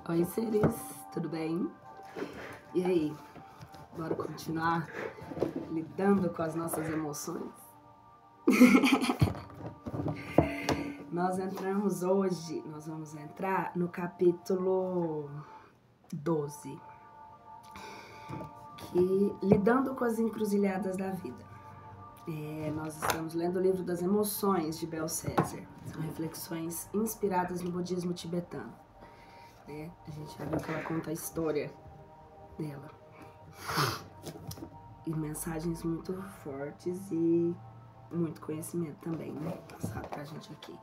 Oi, seres, tudo bem? E aí, bora continuar lidando com as nossas emoções? Nós vamos entrar no capítulo 12, que lidando com as encruzilhadas da vida. Nós estamos lendo o livro das emoções de Belshazzar. São reflexões inspiradas no budismo tibetano. A gente já viu que ela conta a história dela. E mensagens muito fortes e muito conhecimento também, né? Passado pra gente aqui.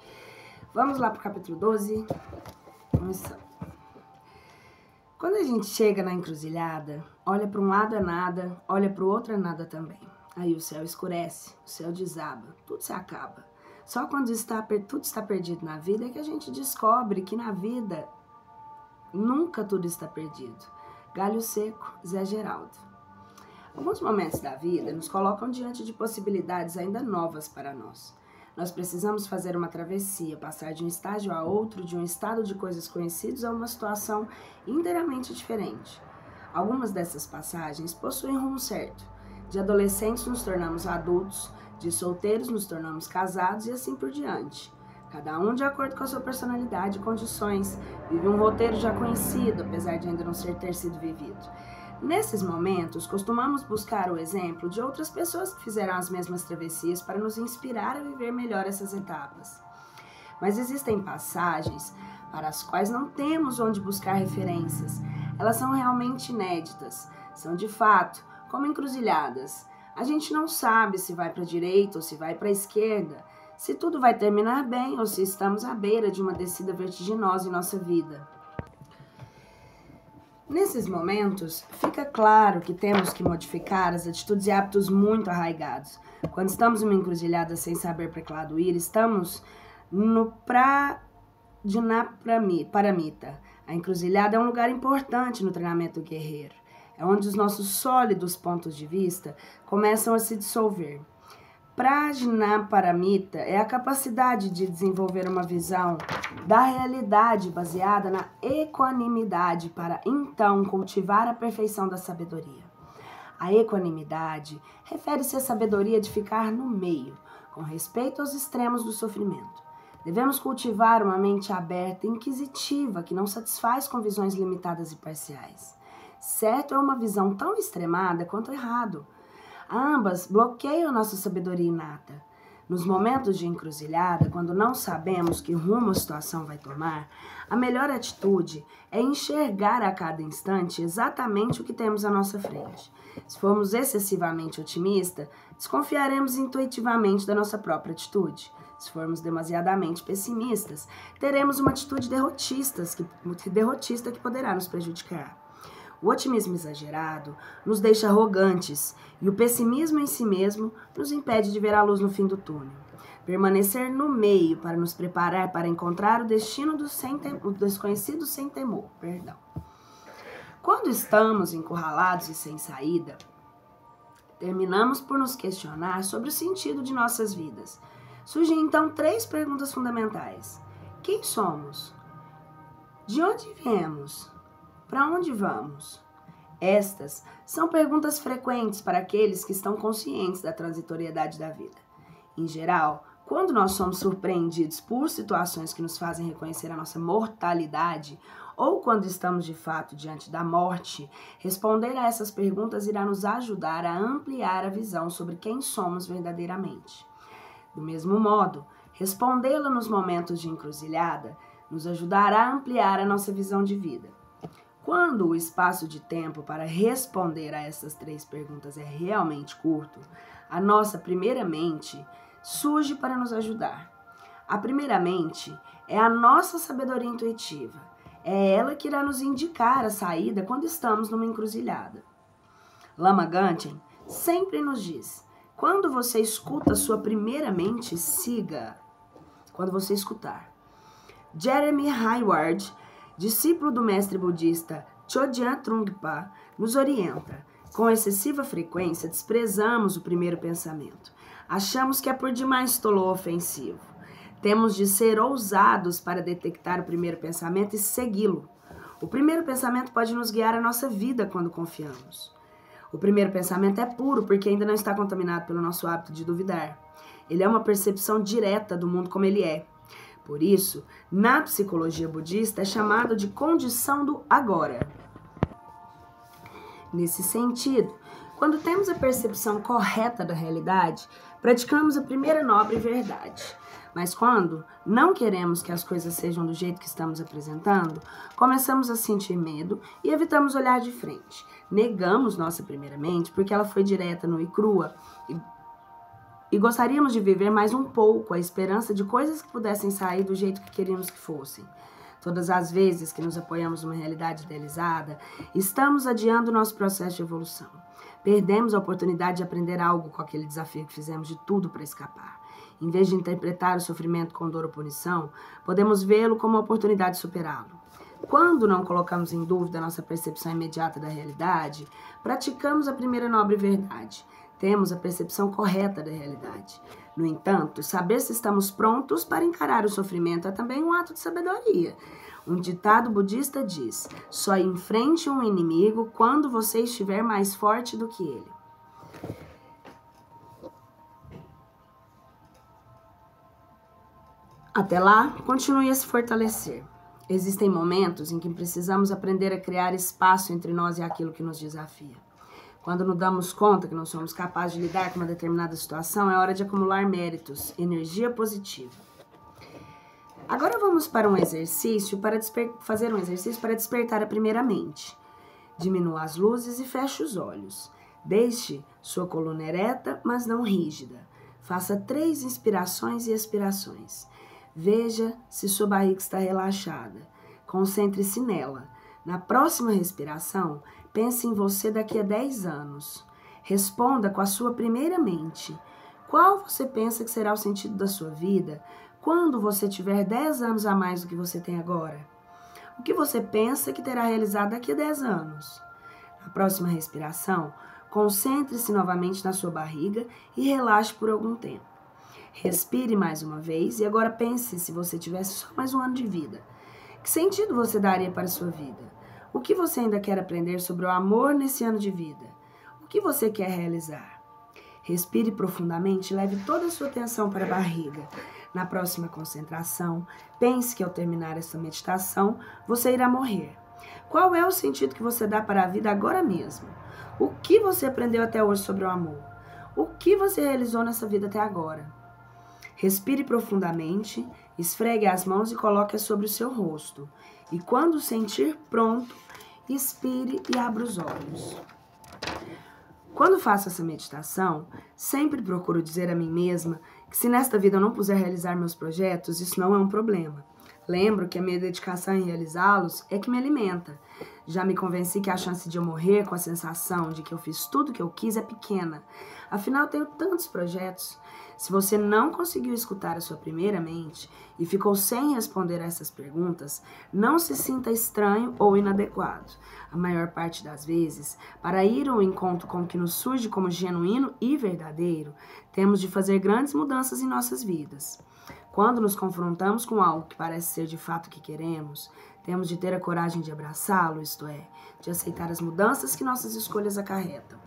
Vamos lá pro capítulo 12. Começando. Quando a gente chega na encruzilhada, olha para um lado é nada, olha para o outro é nada também. Aí o céu escurece, o céu desaba, tudo se acaba. Só quando tudo está perdido na vida é que a gente descobre que na vida nunca tudo está perdido. Galho Seco, Zé Geraldo. Alguns momentos da vida nos colocam diante de possibilidades ainda novas para nós. Nós precisamos fazer uma travessia, passar de um estágio a outro, de um estado de coisas conhecidas a uma situação inteiramente diferente. Algumas dessas passagens possuem rumo certo. De adolescentes nos tornamos adultos, de solteiros nos tornamos casados e assim por diante. Cada um de acordo com a sua personalidade e condições, vive um roteiro já conhecido, apesar de ainda não ter sido vivido. Nesses momentos, costumamos buscar o exemplo de outras pessoas que fizeram as mesmas travessias para nos inspirar a viver melhor essas etapas. Mas existem passagens para as quais não temos onde buscar referências. Elas são realmente inéditas, são de fato como encruzilhadas. A gente não sabe se vai para a direita ou se vai para a esquerda, se tudo vai terminar bem ou se estamos à beira de uma descida vertiginosa em nossa vida. Nesses momentos, fica claro que temos que modificar as atitudes e hábitos muito arraigados. Quando estamos em uma encruzilhada sem saber para que lado ir, estamos no Paramita. A encruzilhada é um lugar importante no treinamento guerreiro. É onde os nossos sólidos pontos de vista começam a se dissolver. Prajnaparamita é a capacidade de desenvolver uma visão da realidade baseada na equanimidade para então cultivar a perfeição da sabedoria. A equanimidade refere-se à sabedoria de ficar no meio, com respeito aos extremos do sofrimento. Devemos cultivar uma mente aberta e inquisitiva que não satisfaz com visões limitadas e parciais. Certo é uma visão tão extremada quanto errado. Ambas bloqueiam nossa sabedoria inata. Nos momentos de encruzilhada, quando não sabemos que rumo a situação vai tomar, a melhor atitude é enxergar a cada instante exatamente o que temos à nossa frente. Se formos excessivamente otimistas, desconfiaremos intuitivamente da nossa própria atitude. Se formos demasiadamente pessimistas, teremos uma atitude derrotista que poderá nos prejudicar. O otimismo exagerado nos deixa arrogantes e o pessimismo em si mesmo nos impede de ver a luz no fim do túnel. Permanecer no meio para nos preparar para encontrar o destino do desconhecido sem temor. Quando estamos encurralados e sem saída, terminamos por nos questionar sobre o sentido de nossas vidas. Surgem então 3 perguntas fundamentais. Quem somos? De onde viemos? Para onde vamos? Estas são perguntas frequentes para aqueles que estão conscientes da transitoriedade da vida. Em geral, quando nós somos surpreendidos por situações que nos fazem reconhecer a nossa mortalidade, ou quando estamos de fato diante da morte, responder a essas perguntas irá nos ajudar a ampliar a visão sobre quem somos verdadeiramente. Do mesmo modo, respondê-la nos momentos de encruzilhada nos ajudará a ampliar a nossa visão de vida. Quando o espaço de tempo para responder a essas 3 perguntas é realmente curto, a nossa primeira mente surge para nos ajudar. A primeira mente é a nossa sabedoria intuitiva. É ela que irá nos indicar a saída quando estamos numa encruzilhada. Lama Gangchen sempre nos diz: quando você escuta sua primeira mente, siga. Quando você escutar. Jeremy Hayward, discípulo do mestre budista Chodjia Trungpa, nos orienta. Com excessiva frequência, desprezamos o primeiro pensamento. Achamos que é por demais tolo ou ofensivo. Temos de ser ousados para detectar o primeiro pensamento e segui-lo. O primeiro pensamento pode nos guiar a nossa vida quando confiamos. O primeiro pensamento é puro porque ainda não está contaminado pelo nosso hábito de duvidar. Ele é uma percepção direta do mundo como ele é. Por isso, na psicologia budista é chamado de condição do agora. Nesse sentido, quando temos a percepção correta da realidade, praticamos a primeira nobre verdade. Mas quando não queremos que as coisas sejam do jeito que estamos apresentando, começamos a sentir medo e evitamos olhar de frente. Negamos nossa primeira mente porque ela foi direta, nua e crua, e gostaríamos de viver mais um pouco a esperança de coisas que pudessem sair do jeito que queríamos que fossem. Todas as vezes que nos apoiamos numa realidade idealizada, estamos adiando o nosso processo de evolução. Perdemos a oportunidade de aprender algo com aquele desafio que fizemos de tudo para escapar. Em vez de interpretar o sofrimento com dor ou punição, podemos vê-lo como uma oportunidade de superá-lo. Quando não colocamos em dúvida a nossa percepção imediata da realidade, praticamos a primeira nobre verdade. Temos a percepção correta da realidade. No entanto, saber se estamos prontos para encarar o sofrimento é também um ato de sabedoria. Um ditado budista diz: só enfrente um inimigo quando você estiver mais forte do que ele. Até lá, continue a se fortalecer. Existem momentos em que precisamos aprender a criar espaço entre nós e aquilo que nos desafia. Quando nos damos conta que não somos capazes de lidar com uma determinada situação, é hora de acumular méritos, energia positiva. Agora vamos para fazer um exercício para despertar a primeira mente. Diminua as luzes e feche os olhos. Deixe sua coluna ereta, mas não rígida. Faça 3 inspirações e expirações. Veja se sua barriga está relaxada. Concentre-se nela. Na próxima respiração, pense em você daqui a 10 anos. Responda com a sua primeira mente. Qual você pensa que será o sentido da sua vida quando você tiver 10 anos a mais do que você tem agora? O que você pensa que terá realizado daqui a 10 anos? Na próxima respiração, concentre-se novamente na sua barriga e relaxe por algum tempo. Respire mais uma vez e agora pense se você tivesse só mais um ano de vida. Que sentido você daria para a sua vida? O que você ainda quer aprender sobre o amor nesse ano de vida? O que você quer realizar? Respire profundamente e leve toda a sua atenção para a barriga. Na próxima concentração, pense que ao terminar essa meditação, você irá morrer. Qual é o sentido que você dá para a vida agora mesmo? O que você aprendeu até hoje sobre o amor? O que você realizou nessa vida até agora? Respire profundamente, esfregue as mãos e coloque-as sobre o seu rosto. E quando sentir pronto, expire e abra os olhos. Quando faço essa meditação, sempre procuro dizer a mim mesma que se nesta vida eu não puder realizar meus projetos, isso não é um problema. Lembro que a minha dedicação em realizá-los é que me alimenta. Já me convenci que a chance de eu morrer com a sensação de que eu fiz tudo o que eu quis é pequena. Afinal, tenho tantos projetos. Se você não conseguiu escutar a sua primeira mente e ficou sem responder a essas perguntas, não se sinta estranho ou inadequado. A maior parte das vezes, para ir ao encontro com o que nos surge como genuíno e verdadeiro, temos de fazer grandes mudanças em nossas vidas. Quando nos confrontamos com algo que parece ser de fato o que queremos, temos de ter a coragem de abraçá-lo, isto é, de aceitar as mudanças que nossas escolhas acarretam.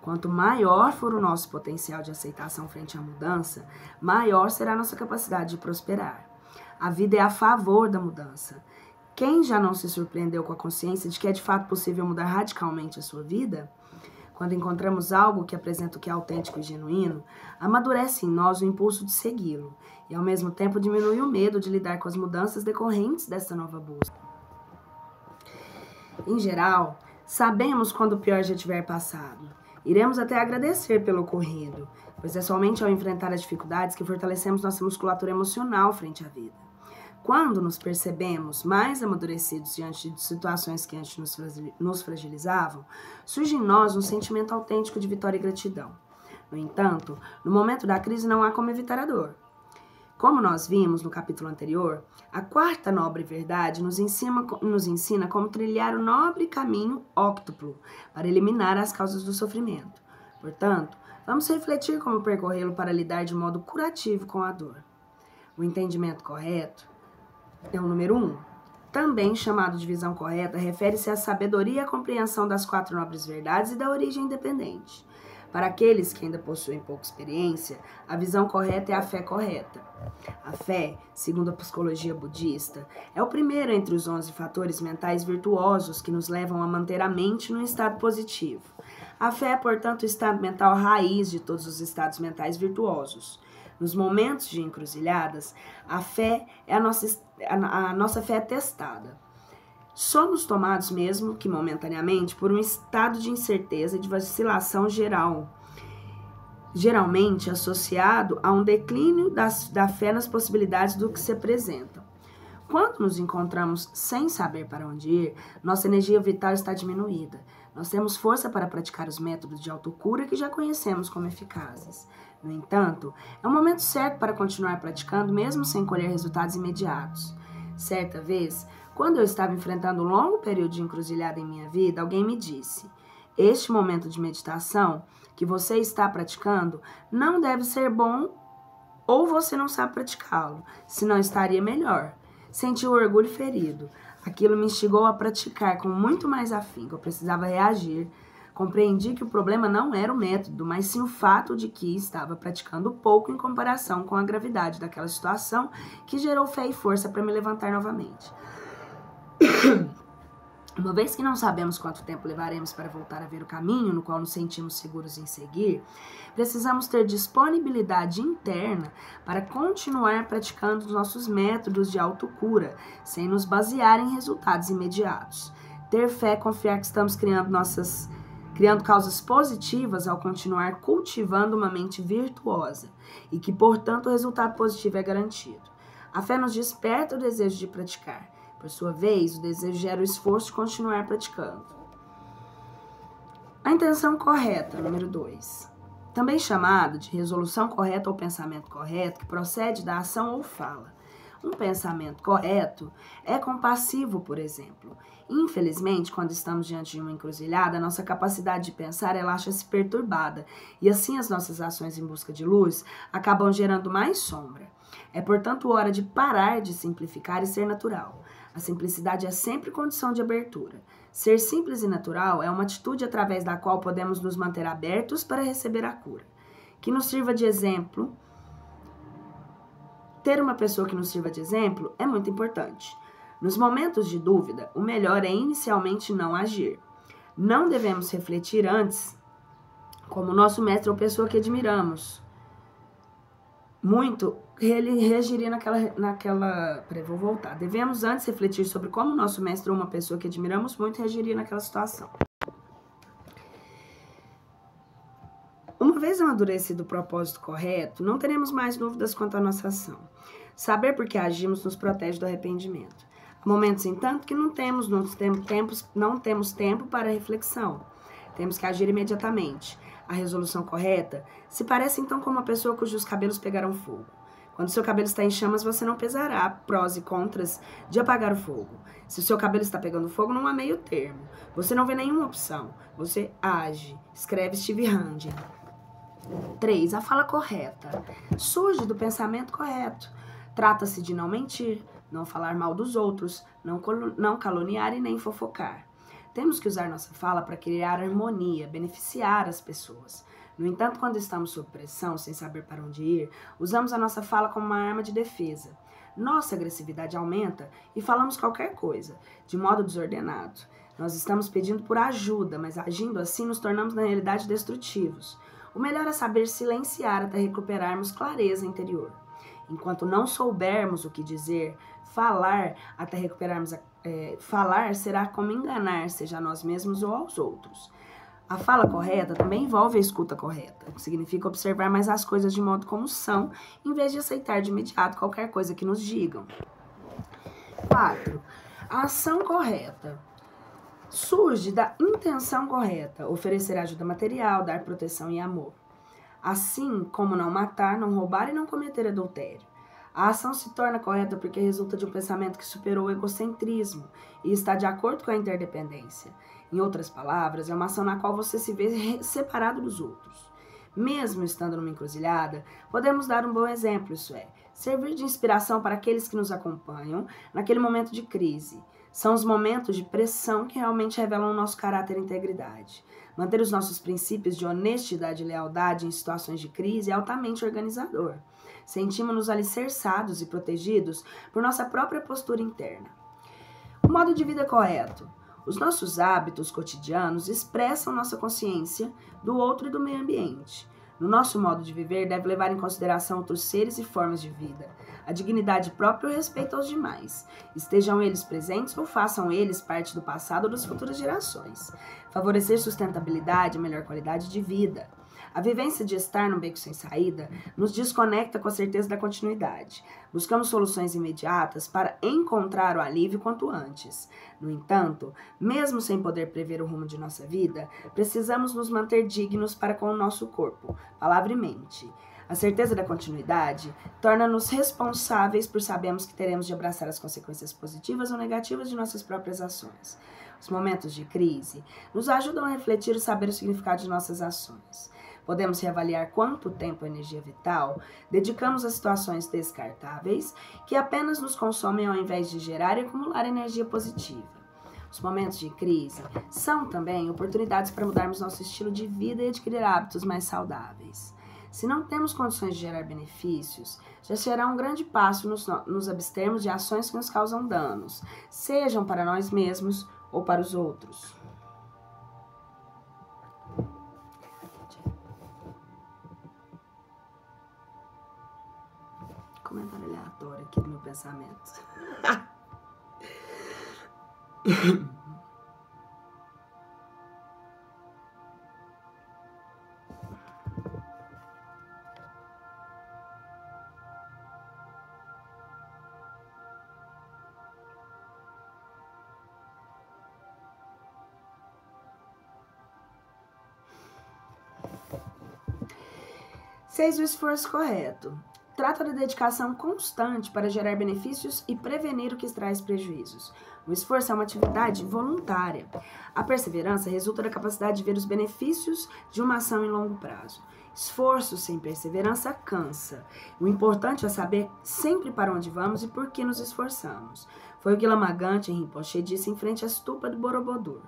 Quanto maior for o nosso potencial de aceitação frente à mudança, maior será a nossa capacidade de prosperar. A vida é a favor da mudança. Quem já não se surpreendeu com a consciência de que é de fato possível mudar radicalmente a sua vida? Quando encontramos algo que apresenta o que é autêntico e genuíno, amadurece em nós o impulso de segui-lo e, ao mesmo tempo, diminui o medo de lidar com as mudanças decorrentes dessa nova busca. Em geral, sabemos quando o pior já tiver passado. Iremos até agradecer pelo ocorrido, pois é somente ao enfrentar as dificuldades que fortalecemos nossa musculatura emocional frente à vida. Quando nos percebemos mais amadurecidos diante de situações que antes nos fragilizavam, surge em nós um sentimento autêntico de vitória e gratidão. No entanto, no momento da crise não há como evitar a dor. Como nós vimos no capítulo anterior, a quarta nobre verdade nos ensina como trilhar o nobre caminho óctuplo para eliminar as causas do sofrimento. Portanto, vamos refletir como percorrê-lo para lidar de modo curativo com a dor. O entendimento correto é o número 1. também chamado de visão correta, refere-se à sabedoria e à compreensão das 4 nobres verdades e da origem independente. Para aqueles que ainda possuem pouca experiência, a visão correta é a fé correta. A fé, segundo a psicologia budista, é o primeiro entre os 11 fatores mentais virtuosos que nos levam a manter a mente num estado positivo. A fé é, portanto, o estado mental raiz de todos os estados mentais virtuosos. Nos momentos de encruzilhadas, a nossa fé é testada. Somos tomados, mesmo que momentaneamente, por um estado de incerteza e de vacilação geral, geralmente associado a um declínio da fé nas possibilidades do que se apresentam. Quando nos encontramos sem saber para onde ir, nossa energia vital está diminuída. Nós temos força para praticar os métodos de autocura que já conhecemos como eficazes. No entanto, é o momento certo para continuar praticando, mesmo sem colher resultados imediatos. Certa vez, quando eu estava enfrentando um longo período de encruzilhada em minha vida, alguém me disse: este momento de meditação que você está praticando não deve ser bom ou você não sabe praticá-lo, senão estaria melhor. Senti o orgulho ferido. Aquilo me instigou a praticar com muito mais afinco. Eu precisava reagir. Compreendi que o problema não era o método, mas sim o fato de que estava praticando pouco em comparação com a gravidade daquela situação que gerou fé e força para me levantar novamente. Uma vez que não sabemos quanto tempo levaremos para voltar a ver o caminho no qual nos sentimos seguros em seguir, precisamos ter disponibilidade interna para continuar praticando os nossos métodos de autocura, sem nos basear em resultados imediatos. Ter fé é confiar que estamos criando causas positivas ao continuar cultivando uma mente virtuosa e que, portanto, o resultado positivo é garantido. A fé nos desperta o desejo de praticar. Por sua vez, o desejo gera o esforço de continuar praticando. A intenção correta, número 2. Também chamado de resolução correta ou pensamento correto, que procede da ação ou fala. Um pensamento correto é compassivo, por exemplo. Infelizmente, quando estamos diante de uma encruzilhada, nossa capacidade de pensar ela acha-se perturbada, e assim as nossas ações em busca de luz acabam gerando mais sombra. É, portanto, hora de parar de simplificar e ser natural. A simplicidade é sempre condição de abertura. Ser simples e natural é uma atitude através da qual podemos nos manter abertos para receber a cura. Que nos sirva de exemplo. Ter uma pessoa que nos sirva de exemplo é muito importante. Nos momentos de dúvida, o melhor é inicialmente não agir. Não devemos refletir antes como nosso mestre ou pessoa que admiramos. Muito, ele reagiria naquela... Peraí, vou voltar. Devemos antes refletir sobre como nosso mestre ou uma pessoa que admiramos muito reagiria naquela situação. Uma vez amadurecido o propósito correto, não teremos mais dúvidas quanto à nossa ação. Saber por que agimos nos protege do arrependimento. Há momentos, entanto, que não temos tempo para reflexão. Temos que agir imediatamente. A resolução correta se parece então com uma pessoa cujos cabelos pegaram fogo. Quando seu cabelo está em chamas, você não pesará prós e contras de apagar o fogo. Se o seu cabelo está pegando fogo, não há meio termo. Você não vê nenhuma opção. Você age. Escreve Steve Handy. 3. A fala correta. Surge do pensamento correto. Trata-se de não mentir, não falar mal dos outros, não caluniar e nem fofocar. Temos que usar nossa fala para criar harmonia, beneficiar as pessoas. No entanto, quando estamos sob pressão, sem saber para onde ir, usamos a nossa fala como uma arma de defesa. Nossa agressividade aumenta e falamos qualquer coisa, de modo desordenado. Nós estamos pedindo por ajuda, mas agindo assim nos tornamos na realidade destrutivos. O melhor é saber silenciar até recuperarmos clareza interior. Enquanto não soubermos o que dizer, falar até recuperarmos falar será como enganar, seja a nós mesmos ou aos outros. A fala correta também envolve a escuta correta, o que significa observar mais as coisas de modo como são, em vez de aceitar de imediato qualquer coisa que nos digam. 4. A ação correta surge da intenção correta, oferecer ajuda material, dar proteção e amor. Assim como não matar, não roubar e não cometer adultério. A ação se torna correta porque resulta de um pensamento que superou o egocentrismo e está de acordo com a interdependência. Em outras palavras, é uma ação na qual você se vê separado dos outros. Mesmo estando numa encruzilhada, podemos dar um bom exemplo, isso é, Servir de inspiração para aqueles que nos acompanham naquele momento de crise. São os momentos de pressão que realmente revelam o nosso caráter e integridade. Manter os nossos princípios de honestidade e lealdade em situações de crise é altamente organizador. Sentimos-nos alicerçados e protegidos por nossa própria postura interna. O modo de vida correto. Os nossos hábitos cotidianos expressam nossa consciência do outro e do meio ambiente. No nosso modo de viver, deve levar em consideração outros seres e formas de vida, a dignidade própria e o respeito aos demais, estejam eles presentes ou façam eles parte do passado ou das futuras gerações. Favorecer sustentabilidade e melhor qualidade de vida. A vivência de estar num beco sem saída nos desconecta com a certeza da continuidade. Buscamos soluções imediatas para encontrar o alívio quanto antes. No entanto, mesmo sem poder prever o rumo de nossa vida, precisamos nos manter dignos para com o nosso corpo, palavra e mente. A certeza da continuidade torna-nos responsáveis por sabermos que teremos de abraçar as consequências positivas ou negativas de nossas próprias ações. Os momentos de crise nos ajudam a refletir e saber o significado de nossas ações. Podemos reavaliar quanto tempo e energia vital dedicamos a situações descartáveis que apenas nos consomem ao invés de gerar e acumular energia positiva. Os momentos de crise são também oportunidades para mudarmos nosso estilo de vida e adquirir hábitos mais saudáveis. Se não temos condições de gerar benefícios, já será um grande passo nos abstermos de ações que nos causam danos, sejam para nós mesmos ou para os outros. Comentário aleatório aqui do meu pensamento. Seis, o esforço correto. Trata da dedicação constante para gerar benefícios e prevenir o que traz prejuízos. O esforço é uma atividade voluntária. A perseverança resulta da capacidade de ver os benefícios de uma ação em longo prazo. Esforço sem perseverança cansa. O importante é saber sempre para onde vamos e por que nos esforçamos. Foi o que Lama Gangchen Rinpoche disse em frente à stupa do Borobudur.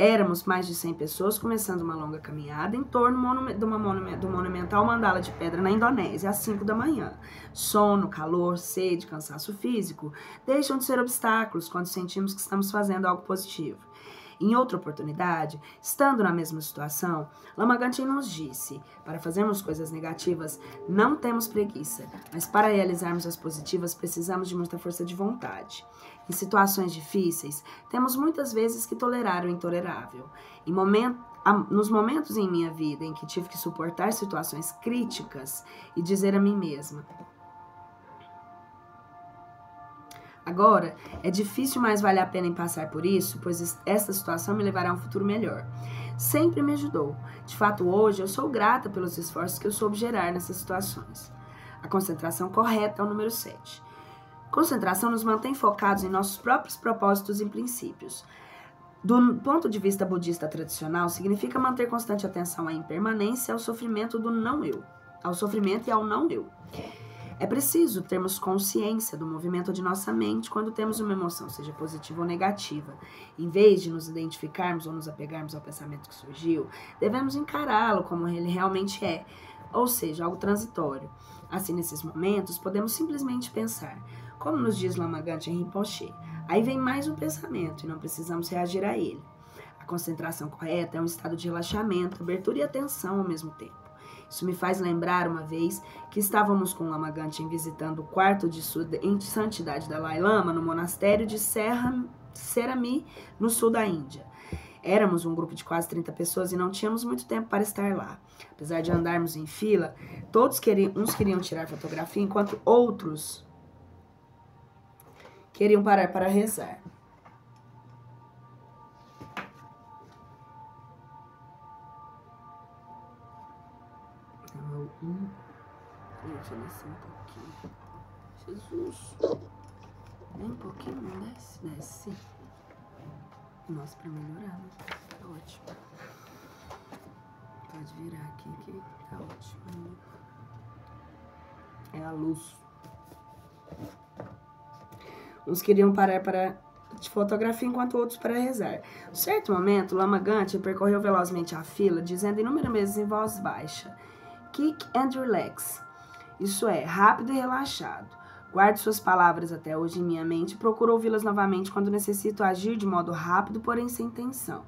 Éramos mais de 100 pessoas começando uma longa caminhada em torno do monumental mandala de pedra na Indonésia, às 5 da manhã. Sono, calor, sede, cansaço físico deixam de ser obstáculos quando sentimos que estamos fazendo algo positivo. Em outra oportunidade, estando na mesma situação, Lama Gangchen nos disse: para fazermos coisas negativas, não temos preguiça, mas para realizarmos as positivas, precisamos de muita força de vontade. Em situações difíceis, temos muitas vezes que tolerar o intolerável. Nos momentos em minha vida em que tive que suportar situações críticas e dizer a mim mesma: agora, é difícil, mas vale a pena em passar por isso, pois esta situação me levará a um futuro melhor. Sempre me ajudou. De fato, hoje, eu sou grata pelos esforços que eu soube gerar nessas situações. A concentração correta é o número 7. Concentração nos mantém focados em nossos próprios propósitos e princípios. Do ponto de vista budista tradicional, significa manter constante atenção à impermanência, ao sofrimento do não-eu, ao sofrimento e ao não-eu. É preciso termos consciência do movimento de nossa mente quando temos uma emoção, seja positiva ou negativa. Em vez de nos identificarmos ou nos apegarmos ao pensamento que surgiu, devemos encará-lo como ele realmente é, ou seja, algo transitório. Assim, nesses momentos, podemos simplesmente pensar, como nos diz Lama Gangchen Rinpoche, aí vem mais um pensamento e não precisamos reagir a ele. A concentração correta é um estado de relaxamento, abertura e atenção ao mesmo tempo. Isso me faz lembrar uma vez que estávamos com Lama Gangchen visitando o quarto de santidade Dalai Lama no monastério de Serami, no sul da Índia. Éramos um grupo de quase 30 pessoas e não tínhamos muito tempo para estar lá. Apesar de andarmos em fila, uns queriam tirar fotografia, enquanto outros queriam parar para rezar. Deixa eu descer um pouquinho. Jesus. Nem um pouquinho, não desce? Desce. Nossa, pra melhorar, né? Tá ótimo. Pode virar aqui, que tá ótimo. É a luz. Uns queriam parar para de fotografia, enquanto outros para rezar. Em certo momento, Lama Gante percorreu velozmente a fila, dizendo inúmeras vezes em voz baixa: Kick and relax. Isso é, rápido e relaxado. Guardo suas palavras até hoje em minha mente e procuro ouvi-las novamente quando necessito agir de modo rápido, porém sem tensão.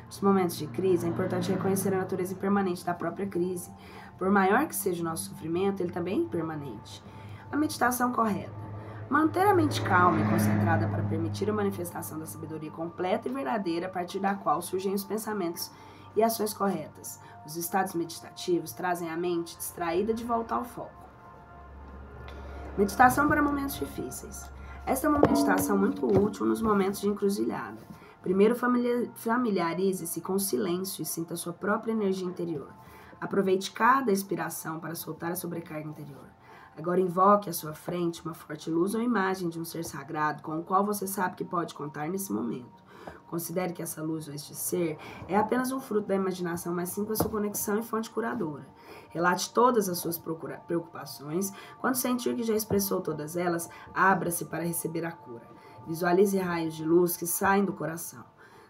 Nos momentos de crise, é importante reconhecer a natureza impermanente da própria crise. Por maior que seja o nosso sofrimento, ele também é impermanente. A meditação correta. Manter a mente calma e concentrada para permitir a manifestação da sabedoria completa e verdadeira, a partir da qual surgem os pensamentos e ações corretas. Os estados meditativos trazem a mente distraída de volta ao foco. Meditação para momentos difíceis. Esta é uma meditação muito útil nos momentos de encruzilhada. Primeiro, familiarize-se com o silêncio e sinta a sua própria energia interior. Aproveite cada expiração para soltar a sobrecarga interior. Agora invoque à sua frente uma forte luz ou imagem de um ser sagrado com o qual você sabe que pode contar nesse momento. Considere que essa luz ou este ser é apenas um fruto da imaginação, mas sim com a sua conexão e fonte curadora. Relate todas as suas preocupações. Quando sentir que já expressou todas elas, abra-se para receber a cura. Visualize raios de luz que saem do coração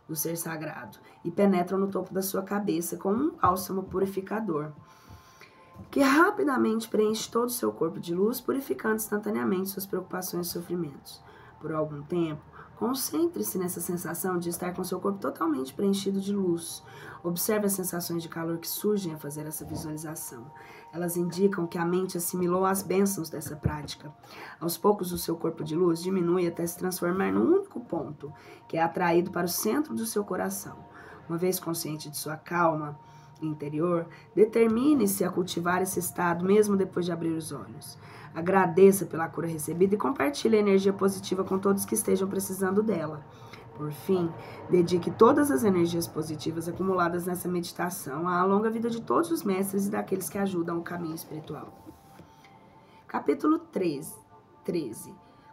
do ser sagrado e penetram no topo da sua cabeça como um bálsamo purificador, que rapidamente preenche todo o seu corpo de luz, purificando instantaneamente suas preocupações e sofrimentos. Por algum tempo, concentre-se nessa sensação de estar com seu corpo totalmente preenchido de luz. Observe as sensações de calor que surgem a fazer essa visualização. Elas indicam que a mente assimilou as bênçãos dessa prática. Aos poucos, o seu corpo de luz diminui até se transformar num único ponto, que é atraído para o centro do seu coração. Uma vez consciente de sua calma interior, determine-se a cultivar esse estado mesmo depois de abrir os olhos. Agradeça pela cura recebida e compartilhe a energia positiva com todos que estejam precisando dela. Por fim, dedique todas as energias positivas acumuladas nessa meditação à longa vida de todos os mestres e daqueles que ajudam o caminho espiritual. Capítulo 13.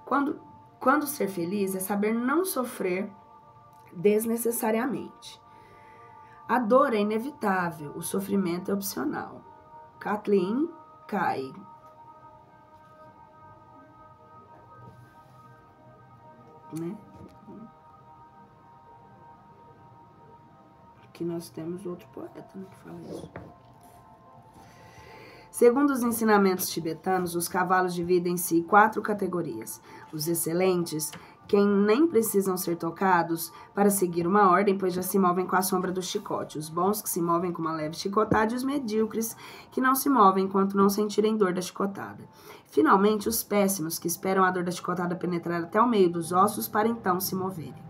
Quando ser feliz é saber não sofrer desnecessariamente. A dor é inevitável, o sofrimento é opcional. Kathleen Kai. Né? Aqui nós temos outro poeta, né, que fala isso. Segundo os ensinamentos tibetanos, os cavalos dividem-se em 4 categorias. Os excelentes, quem nem precisam ser tocados para seguir uma ordem, pois já se movem com a sombra do chicote. Os bons, que se movem com uma leve chicotada, e os medíocres, que não se movem enquanto não sentirem dor da chicotada. Finalmente, os péssimos, que esperam a dor da chicotada penetrar até o meio dos ossos para então se moverem.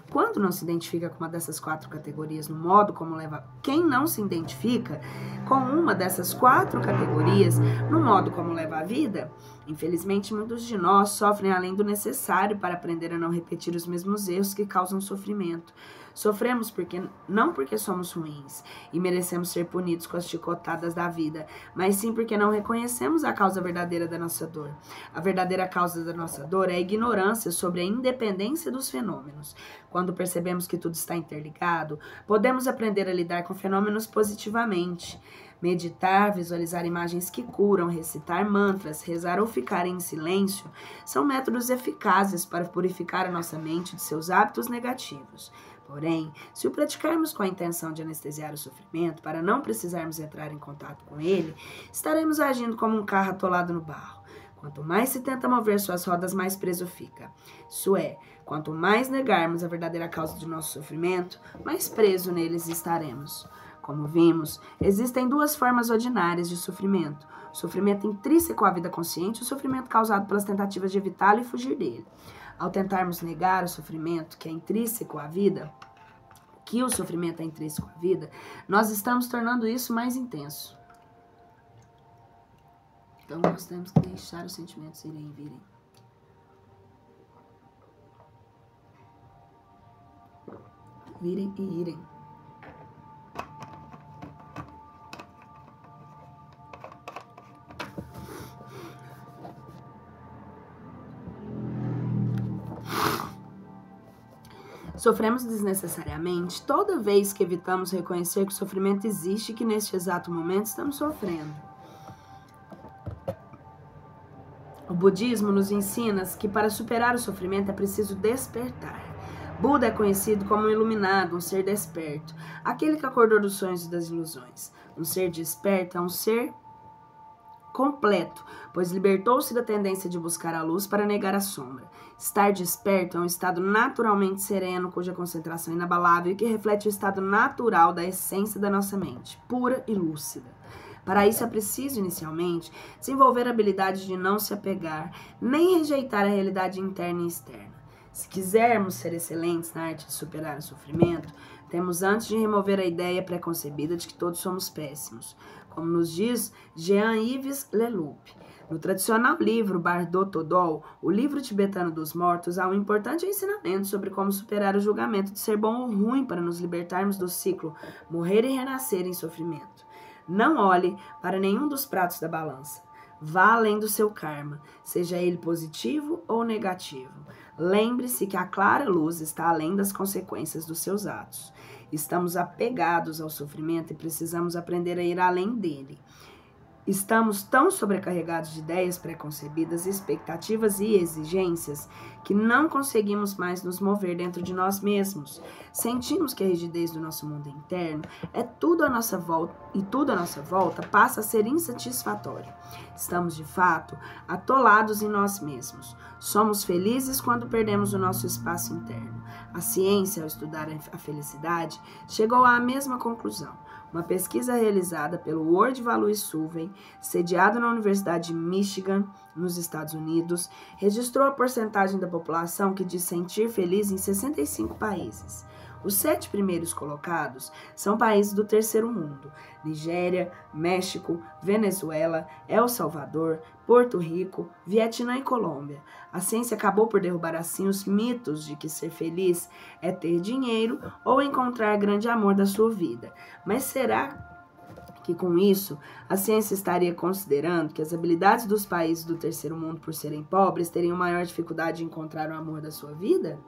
Quando não se identifica com uma dessas 4 categorias no modo como leva... Quem não se identifica com uma dessas 4 categorias no modo como leva a vida, infelizmente muitos de nós sofrem além do necessário para aprender a não repetir os mesmos erros que causam sofrimento. Sofremos não porque somos ruins e merecemos ser punidos com as chicotadas da vida, mas sim porque não reconhecemos a causa verdadeira da nossa dor. A verdadeira causa da nossa dor é a ignorância sobre a independência dos fenômenos. Quando percebemos que tudo está interligado, podemos aprender a lidar com fenômenos positivamente. Meditar, visualizar imagens que curam, recitar mantras, rezar ou ficar em silêncio são métodos eficazes para purificar a nossa mente de seus hábitos negativos. Porém, se o praticarmos com a intenção de anestesiar o sofrimento, para não precisarmos entrar em contato com ele, estaremos agindo como um carro atolado no barro. Quanto mais se tenta mover suas rodas, mais preso fica. Isso é, quanto mais negarmos a verdadeira causa do nosso sofrimento, mais preso neles estaremos. Como vimos, existem 2 formas ordinárias de sofrimento. O sofrimento intrínseco à vida consciente e o sofrimento causado pelas tentativas de evitá-lo e fugir dele. Ao tentarmos negar o sofrimento que é intrínseco à vida, que o sofrimento é intrínseco à vida, nós estamos tornando isso mais intenso. Então, nós temos que deixar os sentimentos irem e virem. Virem e irem. Sofremos desnecessariamente toda vez que evitamos reconhecer que o sofrimento existe e que neste exato momento estamos sofrendo. O budismo nos ensina que para superar o sofrimento é preciso despertar. Buda é conhecido como um iluminado, um ser desperto, aquele que acordou dos sonhos e das ilusões. Um ser desperto é um ser completo, pois libertou-se da tendência de buscar a luz para negar a sombra. Estar desperto é um estado naturalmente sereno, cuja concentração é inabalável e que reflete o estado natural da essência da nossa mente, pura e lúcida. Para isso é preciso, inicialmente, desenvolver a habilidade de não se apegar, nem rejeitar a realidade interna e externa. Se quisermos ser excelentes na arte de superar o sofrimento, temos antes de remover a ideia preconcebida de que todos somos péssimos, como nos diz Jean-Yves Leloup. No tradicional livro Bardo Thodol, o livro tibetano dos mortos, há um importante ensinamento sobre como superar o julgamento de ser bom ou ruim para nos libertarmos do ciclo morrer e renascer em sofrimento. Não olhe para nenhum dos pratos da balança. Vá além do seu karma, seja ele positivo ou negativo. Lembre-se que a clara luz está além das consequências dos seus atos. Estamos apegados ao sofrimento e precisamos aprender a ir além dele. Estamos tão sobrecarregados de ideias preconcebidas, expectativas e exigências que não conseguimos mais nos mover dentro de nós mesmos. Sentimos que a rigidez do nosso mundo interno é tudo à nossa volta e tudo à nossa volta passa a ser insatisfatório. Estamos, de fato, atolados em nós mesmos. Somos felizes quando perdemos o nosso espaço interno. A ciência, ao estudar a felicidade, chegou à mesma conclusão. Uma pesquisa realizada pelo World Value Survey, sediada na Universidade de Michigan, nos Estados Unidos, registrou a porcentagem da população que diz sentir feliz em 65 países. Os 7 primeiros colocados são países do terceiro mundo: Nigéria, México, Venezuela, El Salvador, Porto Rico, Vietnã e Colômbia. A ciência acabou por derrubar assim os mitos de que ser feliz é ter dinheiro ou encontrar grande amor da sua vida. Mas será que com isso a ciência estaria considerando que as habilidades dos países do terceiro mundo, por serem pobres, teriam maior dificuldade de encontrar o amor da sua vida?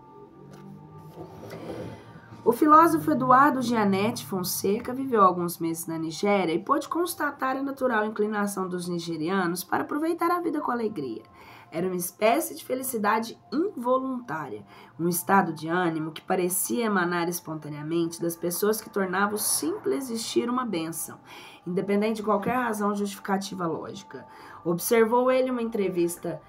O filósofo Eduardo Gianetti Fonseca viveu alguns meses na Nigéria e pôde constatar a natural inclinação dos nigerianos para aproveitar a vida com alegria. Era uma espécie de felicidade involuntária, um estado de ânimo que parecia emanar espontaneamente das pessoas que tornava o simples existir uma bênção, independente de qualquer razão justificativa lógica. Observou ele uma entrevista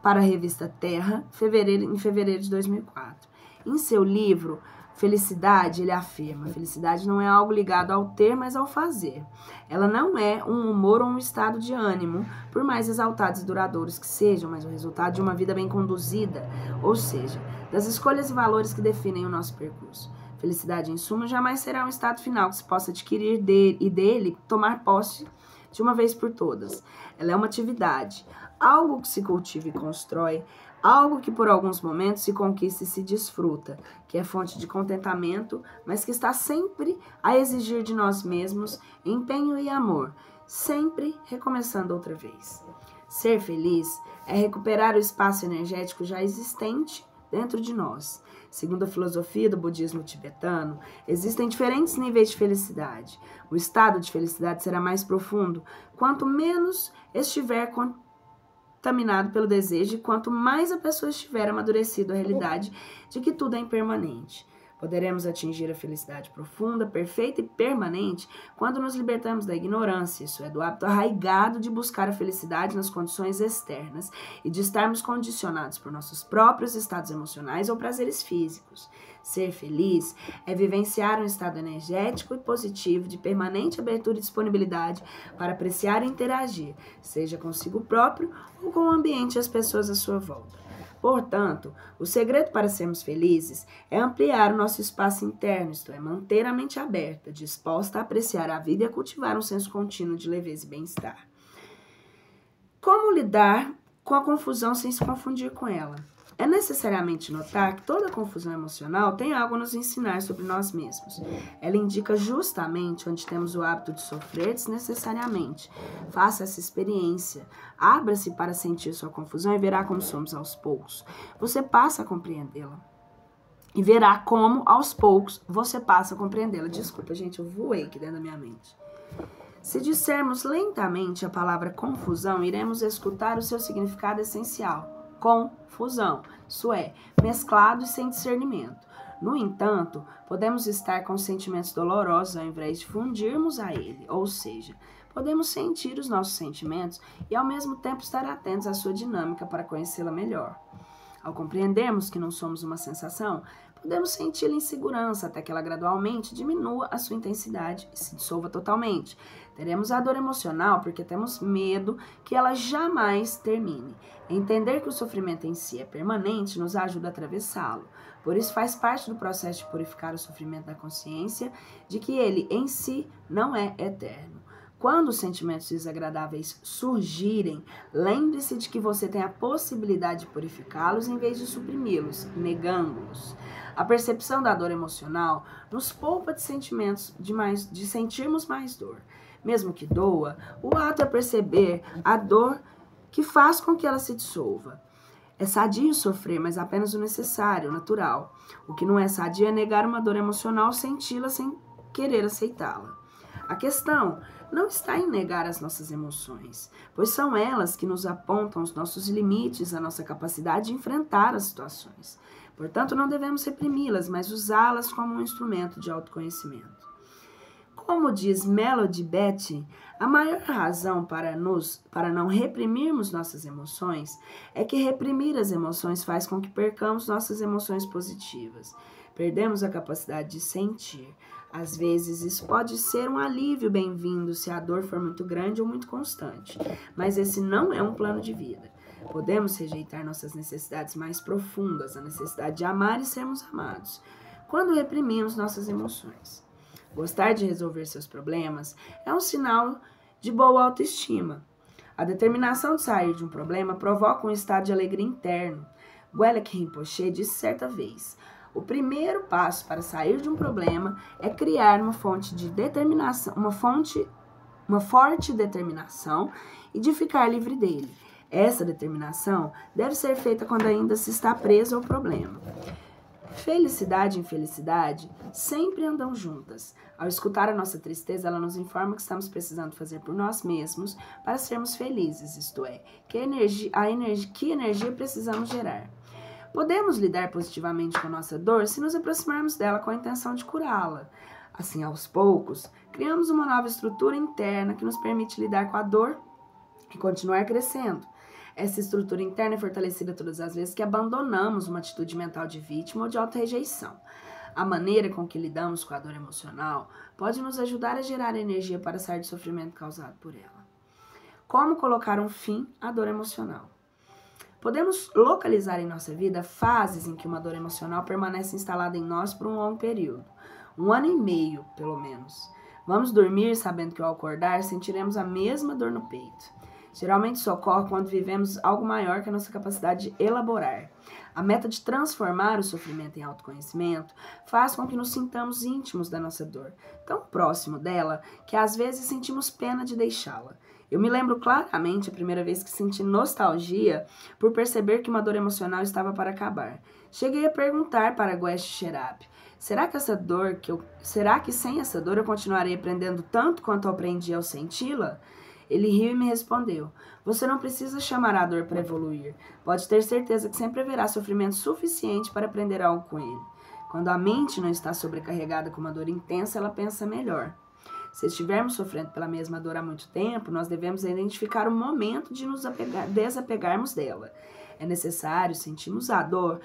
para a revista Terra, em fevereiro de 2004. Em seu livro Felicidade, ele afirma: felicidade não é algo ligado ao ter, mas ao fazer. Ela não é um humor ou um estado de ânimo, por mais exaltados e duradouros que sejam, mas o resultado de uma vida bem conduzida, ou seja, das escolhas e valores que definem o nosso percurso. Felicidade, em suma, jamais será um estado final que se possa adquirir e dele tomar posse de uma vez por todas. Ela é uma atividade, algo que se cultiva e constrói, algo que por alguns momentos se conquista e se desfruta, que é fonte de contentamento, mas que está sempre a exigir de nós mesmos empenho e amor, sempre recomeçando outra vez. Ser feliz é recuperar o espaço energético já existente dentro de nós. Segundo a filosofia do budismo tibetano, existem diferentes níveis de felicidade. O estado de felicidade será mais profundo quanto menos estiver contaminado pelo desejo e quanto mais a pessoa estiver amadurecido a realidade de que tudo é impermanente. Poderemos atingir a felicidade profunda, perfeita e permanente quando nos libertamos da ignorância, isso é, do hábito arraigado de buscar a felicidade nas condições externas e de estarmos condicionados por nossos próprios estados emocionais ou prazeres físicos. Ser feliz é vivenciar um estado energético e positivo de permanente abertura e disponibilidade para apreciar e interagir, seja consigo próprio ou com o ambiente e as pessoas à sua volta. Portanto, o segredo para sermos felizes é ampliar o nosso espaço interno, isto é, manter a mente aberta, disposta a apreciar a vida e a cultivar um senso contínuo de leveza e bem-estar. Como lidar com a confusão sem se confundir com ela? É necessariamente notar que toda confusão emocional tem algo a nos ensinar sobre nós mesmos. Ela indica justamente onde temos o hábito de sofrer desnecessariamente. Faça essa experiência. Abra-se para sentir sua confusão e verá como somos aos poucos. Você passa a compreendê-la. E verá como, aos poucos, você passa a compreendê-la. Desculpa, gente, eu voei aqui dentro da minha mente. Se dissermos lentamente a palavra confusão, iremos escutar o seu significado essencial. Confusão, isso é, mesclado e sem discernimento. No entanto, podemos estar com sentimentos dolorosos ao invés de fundirmos a ele, ou seja, podemos sentir os nossos sentimentos e ao mesmo tempo estar atentos à sua dinâmica para conhecê-la melhor. Ao compreendermos que não somos uma sensação, podemos senti-la em segurança até que ela gradualmente diminua a sua intensidade e se dissolva totalmente. Teremos a dor emocional porque temos medo que ela jamais termine. Entender que o sofrimento em si é permanente nos ajuda a atravessá-lo. Por isso faz parte do processo de purificar o sofrimento da consciência de que ele em si não é eterno. Quando os sentimentos desagradáveis surgirem, lembre-se de que você tem a possibilidade de purificá-los em vez de suprimi-los, negando-os. A percepção da dor emocional nos poupa de sentimentos de sentirmos mais dor. Mesmo que doa, o ato é perceber a dor que faz com que ela se dissolva. É sadio sofrer, mas apenas o necessário, o natural. O que não é sadio é negar uma dor emocional, senti-la sem querer aceitá-la. A questão não está em negar as nossas emoções, pois são elas que nos apontam os nossos limites, a nossa capacidade de enfrentar as situações. Portanto, não devemos reprimi-las, mas usá-las como um instrumento de autoconhecimento. Como diz Melody Beattie, a maior razão para não reprimirmos nossas emoções é que reprimir as emoções faz com que percamos nossas emoções positivas. Perdemos a capacidade de sentir. Às vezes, isso pode ser um alívio bem-vindo se a dor for muito grande ou muito constante, mas esse não é um plano de vida. Podemos rejeitar nossas necessidades mais profundas, a necessidade de amar e sermos amados, quando reprimimos nossas emoções. Gostar de resolver seus problemas é um sinal de boa autoestima. A determinação de sair de um problema provoca um estado de alegria interno. Gwelek Rinpoche disse certa vez: o primeiro passo para sair de um problema é criar uma forte determinação e de ficar livre dele. Essa determinação deve ser feita quando ainda se está preso ao problema. Felicidade e infelicidade sempre andam juntas. Ao escutar a nossa tristeza, ela nos informa que estamos precisando fazer por nós mesmos para sermos felizes, isto é, que energia precisamos gerar. Podemos lidar positivamente com a nossa dor se nos aproximarmos dela com a intenção de curá-la. Assim, aos poucos, criamos uma nova estrutura interna que nos permite lidar com a dor e continuar crescendo. Essa estrutura interna é fortalecida todas as vezes que abandonamos uma atitude mental de vítima ou de auto-rejeição. A maneira com que lidamos com a dor emocional pode nos ajudar a gerar energia para sair do sofrimento causado por ela. Como colocar um fim à dor emocional? Podemos localizar em nossa vida fases em que uma dor emocional permanece instalada em nós por um longo período, 1 ano e meio, pelo menos. Vamos dormir sabendo que ao acordar sentiremos a mesma dor no peito. Geralmente isso ocorre quando vivemos algo maior que a nossa capacidade de elaborar. A meta de transformar o sofrimento em autoconhecimento faz com que nos sintamos íntimos da nossa dor, tão próximo dela que às vezes sentimos pena de deixá-la. Eu me lembro claramente a primeira vez que senti nostalgia por perceber que uma dor emocional estava para acabar. Cheguei a perguntar para Geshe Sherab: será que sem essa dor eu continuarei aprendendo tanto quanto aprendi ao senti-la? Ele riu e me respondeu: você não precisa chamar a dor para evoluir. Pode ter certeza que sempre haverá sofrimento suficiente para aprender algo com ele. Quando a mente não está sobrecarregada com uma dor intensa, ela pensa melhor. Se estivermos sofrendo pela mesma dor há muito tempo, nós devemos identificar o momento de nos desapegarmos dela. É necessário sentirmos a dor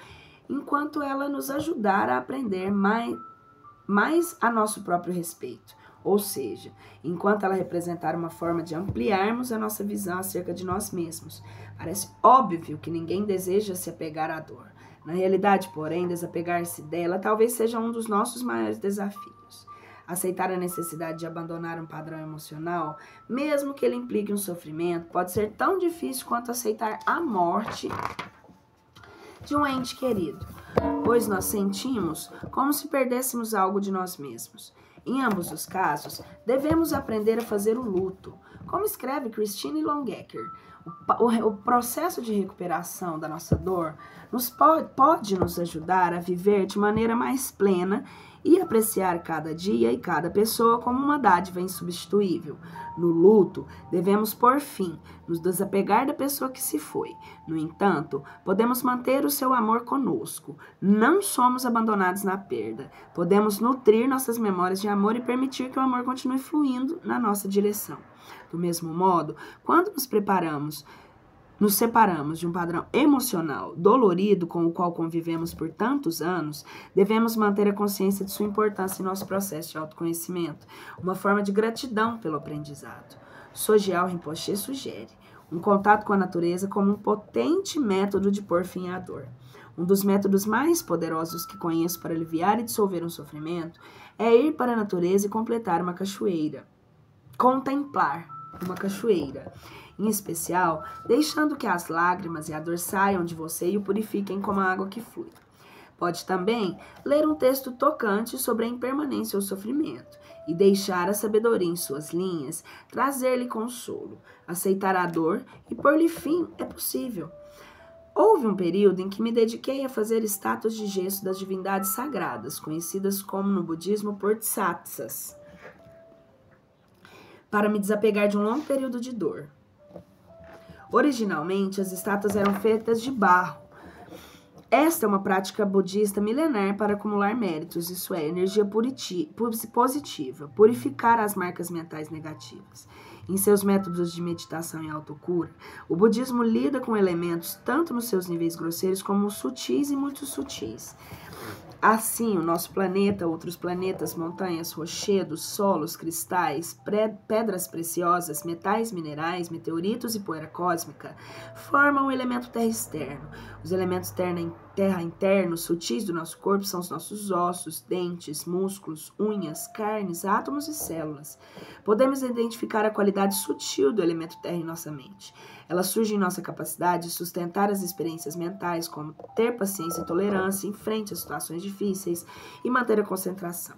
enquanto ela nos ajudar a aprender mais a nosso próprio respeito. Ou seja, enquanto ela representar uma forma de ampliarmos a nossa visão acerca de nós mesmos. Parece óbvio que ninguém deseja se apegar à dor. Na realidade, porém, desapegar-se dela talvez seja um dos nossos maiores desafios. Aceitar a necessidade de abandonar um padrão emocional, mesmo que ele implique um sofrimento, pode ser tão difícil quanto aceitar a morte de um ente querido, pois nós sentimos como se perdêssemos algo de nós mesmos. Em ambos os casos, devemos aprender a fazer o luto. Como escreve Christine Longecker, o processo de recuperação da nossa dor pode nos ajudar a viver de maneira mais plena e apreciar cada dia e cada pessoa como uma dádiva insubstituível. No luto, devemos pôr fim, nos desapegar da pessoa que se foi. No entanto, podemos manter o seu amor conosco. Não somos abandonados na perda. Podemos nutrir nossas memórias de amor e permitir que o amor continue fluindo na nossa direção. Do mesmo modo, quando nos separamos de um padrão emocional dolorido com o qual convivemos por tantos anos, devemos manter a consciência de sua importância em nosso processo de autoconhecimento, uma forma de gratidão pelo aprendizado. Sogyal Rinpoche sugere um contato com a natureza como um potente método de pôr fim à dor. Um dos métodos mais poderosos que conheço para aliviar e dissolver um sofrimento é ir para a natureza e contemplar uma cachoeira, em especial, deixando que as lágrimas e a dor saiam de você e o purifiquem como a água que flui. Pode também ler um texto tocante sobre a impermanência ou sofrimento e deixar a sabedoria em suas linhas trazer-lhe consolo. Aceitar a dor e pôr-lhe fim é possível. Houve um período em que me dediquei a fazer estátuas de gesso das divindades sagradas, conhecidas como no budismo bodhisattvas, para me desapegar de um longo período de dor. Originalmente, as estátuas eram feitas de barro. Esta é uma prática budista milenar para acumular méritos, isso é, energia positiva, purificar as marcas mentais negativas. Em seus métodos de meditação e autocura, o budismo lida com elementos tanto nos seus níveis grosseiros como sutis e muito sutis. Assim, o nosso planeta, outros planetas, montanhas, rochedos, solos, cristais, pedras preciosas, metais, minerais, meteoritos e poeira cósmica formam o elemento terra externo. Os elementos terra internos, sutis do nosso corpo são os nossos ossos, dentes, músculos, unhas, carnes, átomos e células. Podemos identificar a qualidade sutil do elemento terra em nossa mente. Ela surge em nossa capacidade de sustentar as experiências mentais, como ter paciência e tolerância em frente a situações difíceis e manter a concentração.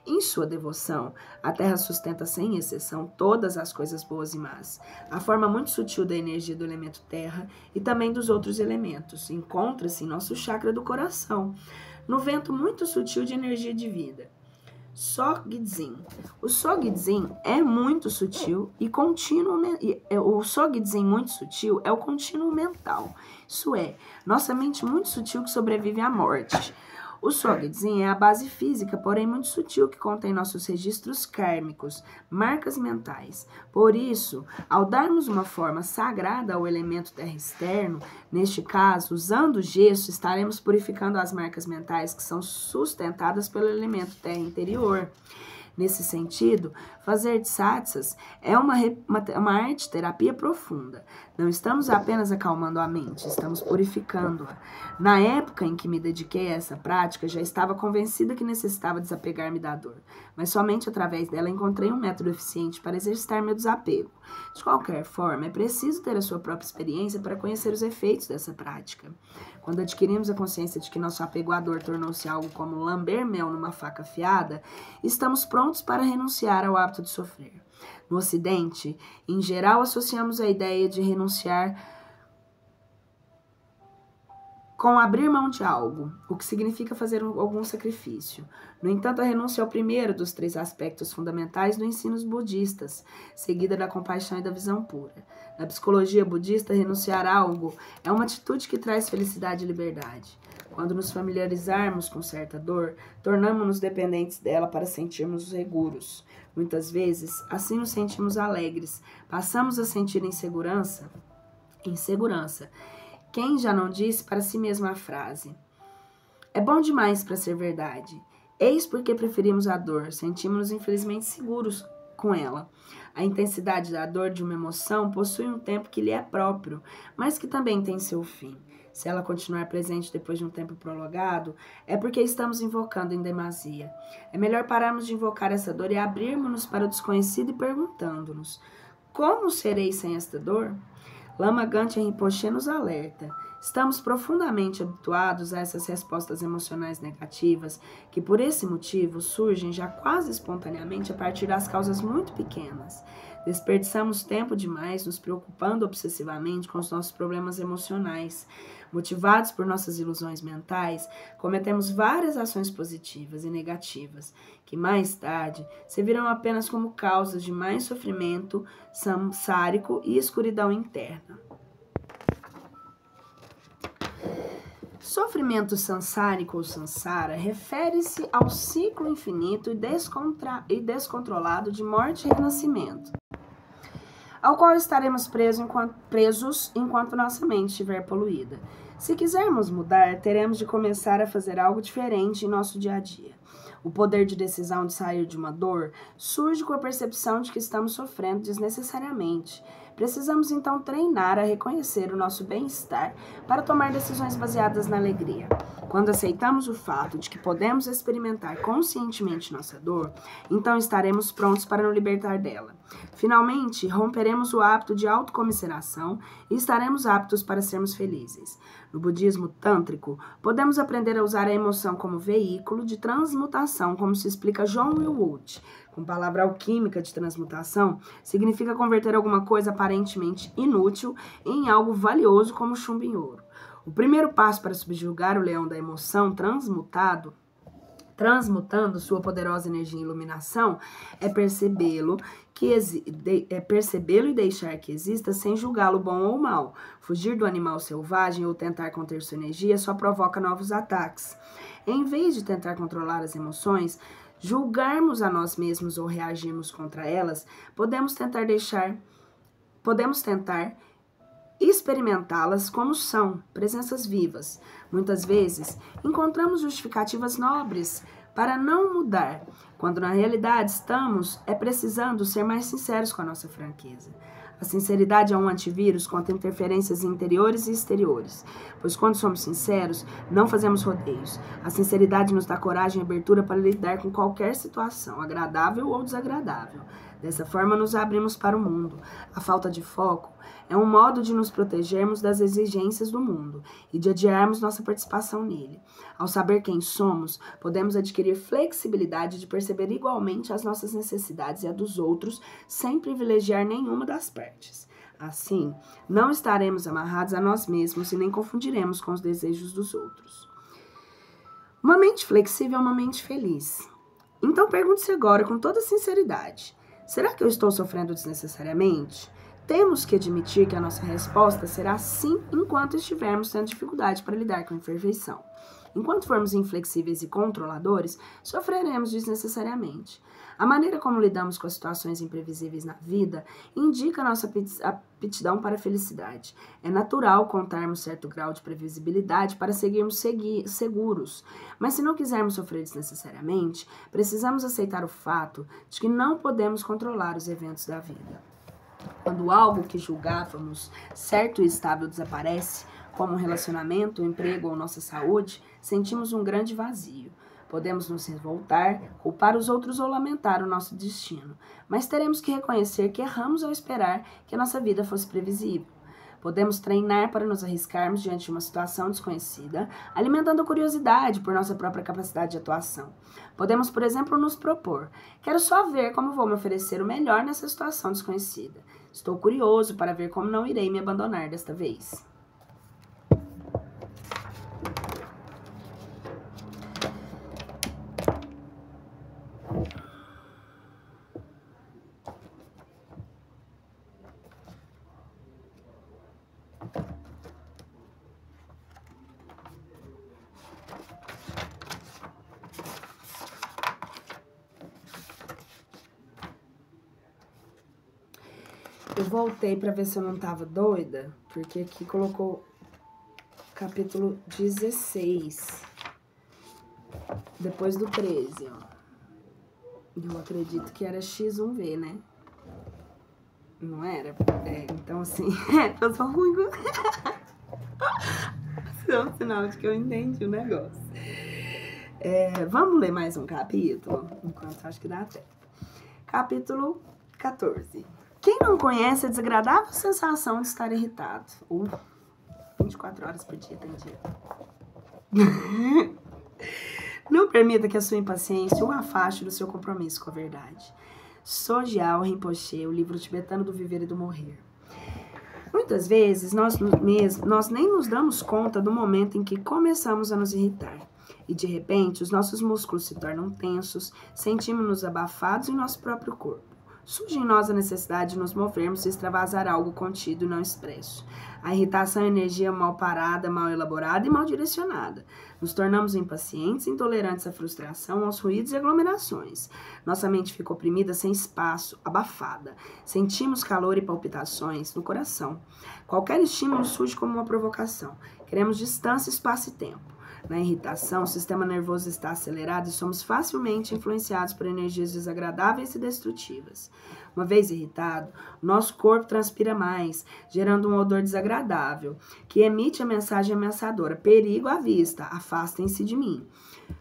Em sua devoção, a Terra sustenta sem exceção todas as coisas boas e más. A forma muito sutil da energia do elemento Terra e também dos outros elementos encontra-se em nosso chakra do coração, no vento muito sutil de energia de vida. Sogdzin. O Sogdzin é muito sutil e contínuo. O Sogdzin muito sutil é o contínuo mental. Isso é, nossa mente muito sutil que sobrevive à morte. O Sogdzin é a base física, porém muito sutil, que contém nossos registros kármicos, marcas mentais. Por isso, ao darmos uma forma sagrada ao elemento terra externo, neste caso, usando o gesso, estaremos purificando as marcas mentais que são sustentadas pelo elemento terra interior. Nesse sentido, fazer tsattsas é uma arte-terapia profunda. Não estamos apenas acalmando a mente, estamos purificando-a. Na época em que me dediquei a essa prática, já estava convencida que necessitava desapegar-me da dor, mas somente através dela encontrei um método eficiente para exercitar meu desapego. De qualquer forma, é preciso ter a sua própria experiência para conhecer os efeitos dessa prática. Quando adquirimos a consciência de que nosso apego à dor tornou-se algo como lamber mel numa faca afiada, estamos prontos para renunciar ao hábito de sofrer. No Ocidente, em geral, associamos a ideia de renunciar com abrir mão de algo, o que significa fazer algum sacrifício. No entanto, a renúncia é o primeiro dos 3 aspectos fundamentais dos ensinos budistas, seguida da compaixão e da visão pura. Na psicologia budista, renunciar a algo é uma atitude que traz felicidade e liberdade. Quando nos familiarizarmos com certa dor, tornamos-nos dependentes dela para sentirmos seguros. Muitas vezes, assim nos sentimos alegres, passamos a sentir insegurança. Quem já não disse para si mesmo a frase: é bom demais para ser verdade. Eis porque preferimos a dor, sentimos-nos infelizmente seguros com ela. A intensidade da dor de uma emoção possui um tempo que lhe é próprio, mas que também tem seu fim. Se ela continuar presente depois de um tempo prolongado, é porque estamos invocando em demasia. É melhor pararmos de invocar essa dor e abrirmos-nos para o desconhecido e perguntando-nos: como serei sem esta dor? Lama Gangchen Rinpoche nos alerta: Estamos profundamente habituados a essas respostas emocionais negativas, que por esse motivo surgem já quase espontaneamente a partir das causas muito pequenas. Desperdiçamos tempo demais nos preocupando obsessivamente com os nossos problemas emocionais. Motivados por nossas ilusões mentais, cometemos várias ações positivas e negativas, que mais tarde servirão apenas como causas de mais sofrimento samsárico e escuridão interna. Sofrimento sansárico ou sansara refere-se ao ciclo infinito e descontrolado de morte e renascimento, ao qual estaremos presos enquanto nossa mente estiver poluída. Se quisermos mudar, teremos de começar a fazer algo diferente em nosso dia a dia. O poder de decisão de sair de uma dor surge com a percepção de que estamos sofrendo desnecessariamente. Precisamos então treinar a reconhecer o nosso bem-estar para tomar decisões baseadas na alegria. Quando aceitamos o fato de que podemos experimentar conscientemente nossa dor, então estaremos prontos para nos libertar dela. Finalmente, romperemos o hábito de autocomiseração e estaremos aptos para sermos felizes. No budismo tântrico, podemos aprender a usar a emoção como veículo de transmutação, como se explica John Wilwood. Com palavra alquímica de transmutação, significa converter alguma coisa aparentemente inútil em algo valioso como chumbo em ouro. O primeiro passo para subjugar o leão da emoção transmutando sua poderosa energia em iluminação, é percebê-lo e deixar que exista sem julgá-lo bom ou mal. Fugir do animal selvagem ou tentar conter sua energia só provoca novos ataques. Em vez de tentar controlar as emoções, julgarmos a nós mesmos ou reagirmos contra elas, podemos tentar experimentá-las como são, presenças vivas. Muitas vezes, encontramos justificativas nobres para não mudar, quando na realidade estamos precisando ser mais sinceros com a nossa franqueza. A sinceridade é um antivírus contra interferências interiores e exteriores, pois quando somos sinceros, não fazemos rodeios. A sinceridade nos dá coragem e abertura para lidar com qualquer situação, agradável ou desagradável. Dessa forma, nos abrimos para o mundo. A falta de foco é um modo de nos protegermos das exigências do mundo e de adiarmos nossa participação nele. Ao saber quem somos, podemos adquirir flexibilidade de perceber igualmente as nossas necessidades e a dos outros, sem privilegiar nenhuma das partes. Assim, não estaremos amarrados a nós mesmos e nem confundiremos com os desejos dos outros. Uma mente flexível é uma mente feliz. Então pergunte-se agora com toda sinceridade: será que eu estou sofrendo desnecessariamente? Temos que admitir que a nossa resposta será sim enquanto estivermos tendo dificuldade para lidar com a imperfeição. Enquanto formos inflexíveis e controladores, sofreremos desnecessariamente. A maneira como lidamos com as situações imprevisíveis na vida indica nossa aptidão para a felicidade. É natural contarmos certo grau de previsibilidade para seguirmos seguros, mas se não quisermos sofrer desnecessariamente, precisamos aceitar o fato de que não podemos controlar os eventos da vida. Quando algo que julgávamos certo e estável desaparece, como um relacionamento, um emprego ou nossa saúde, sentimos um grande vazio. Podemos nos revoltar, culpar os outros ou lamentar o nosso destino, mas teremos que reconhecer que erramos ao esperar que a nossa vida fosse previsível. Podemos treinar para nos arriscarmos diante de uma situação desconhecida, alimentando a curiosidade por nossa própria capacidade de atuação. Podemos, por exemplo, nos propor: quero só ver como vou me oferecer o melhor nessa situação desconhecida. Estou curioso para ver como não irei me abandonar desta vez. Eu voltei para ver se eu não tava doida, porque aqui colocou capítulo 16, depois do 13, ó. Eu acredito que era X1V, né? Não era? Então assim, eu sou ruim. Isso é um sinal de que eu entendi o negócio. Vamos ler mais um capítulo, enquanto acho que dá tempo. Capítulo 14. Quem não conhece a desagradável sensação de estar irritado? 24 horas por dia, tem dia. Não permita que a sua impaciência o afaste do seu compromisso com a verdade. Sogyal Rinpoche, o livro tibetano do viver e do morrer. Muitas vezes, nós nem nos damos conta do momento em que começamos a nos irritar. E, de repente, os nossos músculos se tornam tensos, sentimos-nos abafados em nosso próprio corpo. Surge em nós a necessidade de nos movermos e extravasar algo contido e não expresso. A irritação é energia mal parada, mal elaborada e mal direcionada. Nos tornamos impacientes, intolerantes à frustração, aos ruídos e aglomerações. Nossa mente fica oprimida sem espaço, abafada. Sentimos calor e palpitações no coração. Qualquer estímulo surge como uma provocação. Queremos distância, espaço e tempo. Na irritação, o sistema nervoso está acelerado e somos facilmente influenciados por energias desagradáveis e destrutivas. Uma vez irritado, o nosso corpo transpira mais, gerando um odor desagradável, que emite a mensagem ameaçadora: perigo à vista, afastem-se de mim.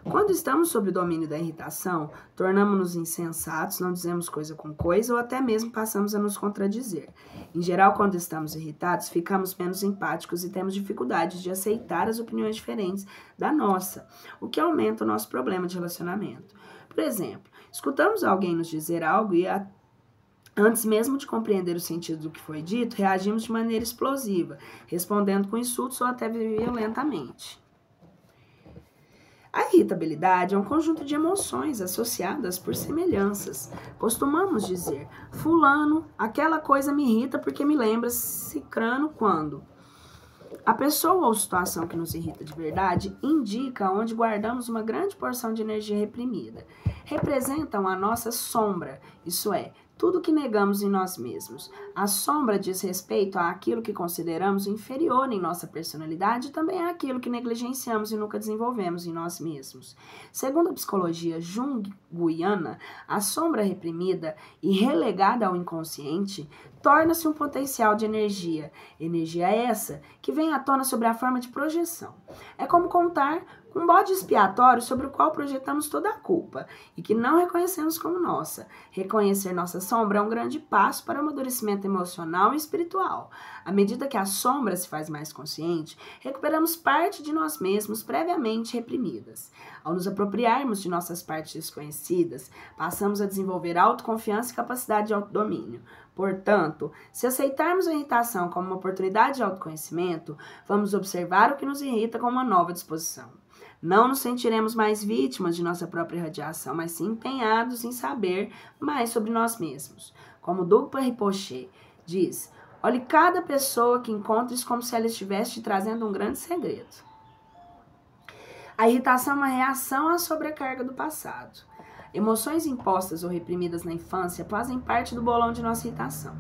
Quando estamos sob o domínio da irritação, tornamos-nos insensatos, não dizemos coisa com coisa ou até mesmo passamos a nos contradizer. Em geral, quando estamos irritados, ficamos menos empáticos e temos dificuldade de aceitar as opiniões diferentes da nossa, o que aumenta o nosso problema de relacionamento. Por exemplo, escutamos alguém nos dizer algo e antes mesmo de compreender o sentido do que foi dito, reagimos de maneira explosiva, respondendo com insultos ou até violentamente. A irritabilidade é um conjunto de emoções associadas por semelhanças. Costumamos dizer: fulano, aquela coisa me irrita porque me lembra cicrano quando. A pessoa ou situação que nos irrita de verdade indica onde guardamos uma grande porção de energia reprimida. Representam a nossa sombra, isso é, tudo que negamos em nós mesmos. A sombra diz respeito àquilo que consideramos inferior em nossa personalidade e também àquilo que negligenciamos e nunca desenvolvemos em nós mesmos. Segundo a psicologia junguiana, a sombra reprimida e relegada ao inconsciente torna-se um potencial de energia. Energia essa que vem à tona sob a forma de projeção. É como contar um bode expiatório sobre o qual projetamos toda a culpa e que não reconhecemos como nossa. Reconhecer nossa sombra é um grande passo para o amadurecimento emocional e espiritual. À medida que a sombra se faz mais consciente, recuperamos parte de nós mesmos previamente reprimidas. Ao nos apropriarmos de nossas partes desconhecidas, passamos a desenvolver autoconfiança e capacidade de autodomínio. Portanto, se aceitarmos a irritação como uma oportunidade de autoconhecimento, vamos observar o que nos irrita com uma nova disposição. Não nos sentiremos mais vítimas de nossa própria irradiação, mas sim empenhados em saber mais sobre nós mesmos. Como Dugpa Rinpoche diz: olhe cada pessoa que encontres como se ela estivesse te trazendo um grande segredo. A irritação é uma reação à sobrecarga do passado. Emoções impostas ou reprimidas na infância fazem parte do bolão de nossa irritação.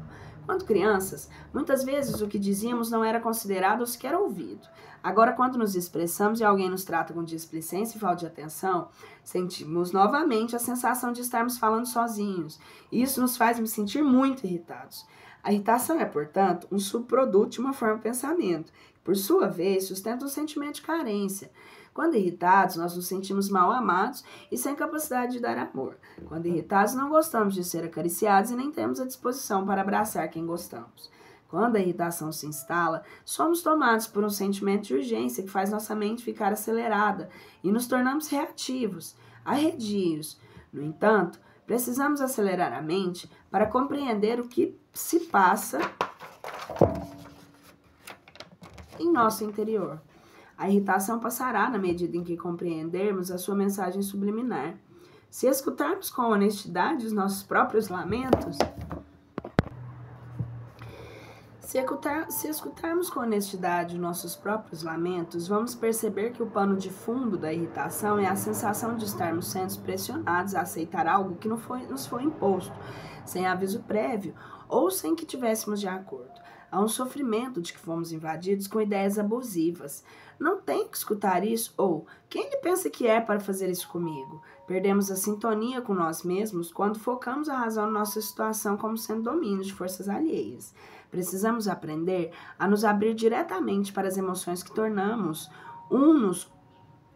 Quando crianças, muitas vezes o que dizíamos não era considerado ou sequer ouvido. Agora, quando nos expressamos e alguém nos trata com displicência e falta de atenção, sentimos novamente a sensação de estarmos falando sozinhos. E isso nos faz nos sentir muito irritados. A irritação é, portanto, um subproduto de uma forma de pensamento, que, por sua vez, sustenta um sentimento de carência. Quando irritados, nós nos sentimos mal amados e sem capacidade de dar amor. Quando irritados, não gostamos de ser acariciados e nem temos a disposição para abraçar quem gostamos. Quando a irritação se instala, somos tomados por um sentimento de urgência que faz nossa mente ficar acelerada e nos tornamos reativos, arredios. No entanto, precisamos acelerar a mente para compreender o que se passa em nosso interior. A irritação passará na medida em que compreendermos a sua mensagem subliminar. Se escutarmos com honestidade os nossos próprios lamentos, vamos perceber que o pano de fundo da irritação é a sensação de estarmos sendo pressionados a aceitar algo que nos foi imposto, sem aviso prévio ou sem que tivéssemos de acordo. Há um sofrimento de que fomos invadidos com ideias abusivas. Não tem que escutar isso, ou quem ele pensa que é para fazer isso comigo? Perdemos a sintonia com nós mesmos quando focamos a razão na nossa situação como sendo domínio de forças alheias. Precisamos aprender a nos abrir diretamente para as emoções que tornamos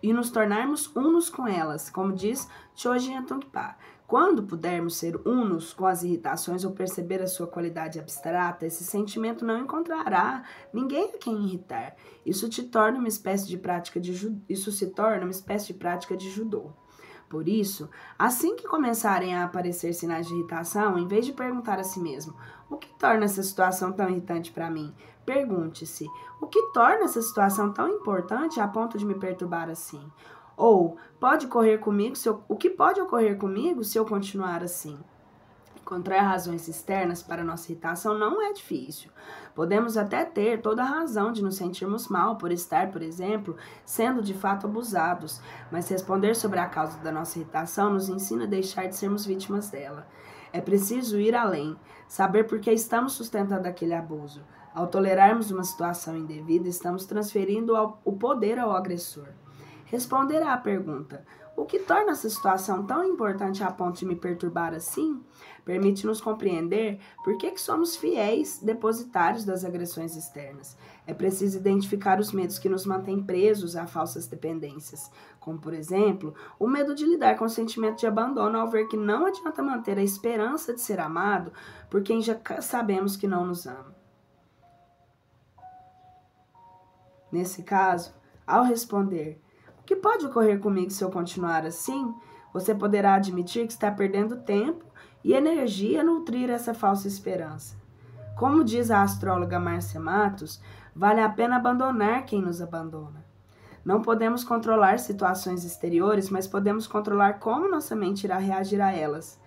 e nos tornarmos unos com elas, como diz Chogyam Trungpa. Quando pudermos ser unos com as irritações ou perceber a sua qualidade abstrata, esse sentimento não encontrará ninguém a quem irritar. Isso se torna uma espécie de prática de judô. Por isso, assim que começarem a aparecer sinais de irritação, em vez de perguntar a si mesmo: o que torna essa situação tão irritante para mim? Pergunte-se: o que torna essa situação tão importante a ponto de me perturbar assim? Ou o que pode ocorrer comigo se eu continuar assim? Encontrar razões externas para nossa irritação não é difícil. Podemos até ter toda a razão de nos sentirmos mal por estar, por exemplo, sendo de fato abusados, mas responder sobre a causa da nossa irritação nos ensina a deixar de sermos vítimas dela. É preciso ir além, saber por que estamos sustentando aquele abuso. Ao tolerarmos uma situação indevida, estamos transferindo o poder ao agressor. Responder à pergunta: o que torna essa situação tão importante a ponto de me perturbar assim? Permite-nos compreender por que somos fiéis depositários das agressões externas. É preciso identificar os medos que nos mantêm presos a falsas dependências, como, por exemplo, o medo de lidar com o sentimento de abandono ao ver que não adianta manter a esperança de ser amado por quem já sabemos que não nos ama. Nesse caso, ao responder: o que pode ocorrer comigo se eu continuar assim? Você poderá admitir que está perdendo tempo e energia a nutrir essa falsa esperança. Como diz a astróloga Márcia Matos, vale a pena abandonar quem nos abandona. Não podemos controlar situações exteriores, mas podemos controlar como nossa mente irá reagir a elas.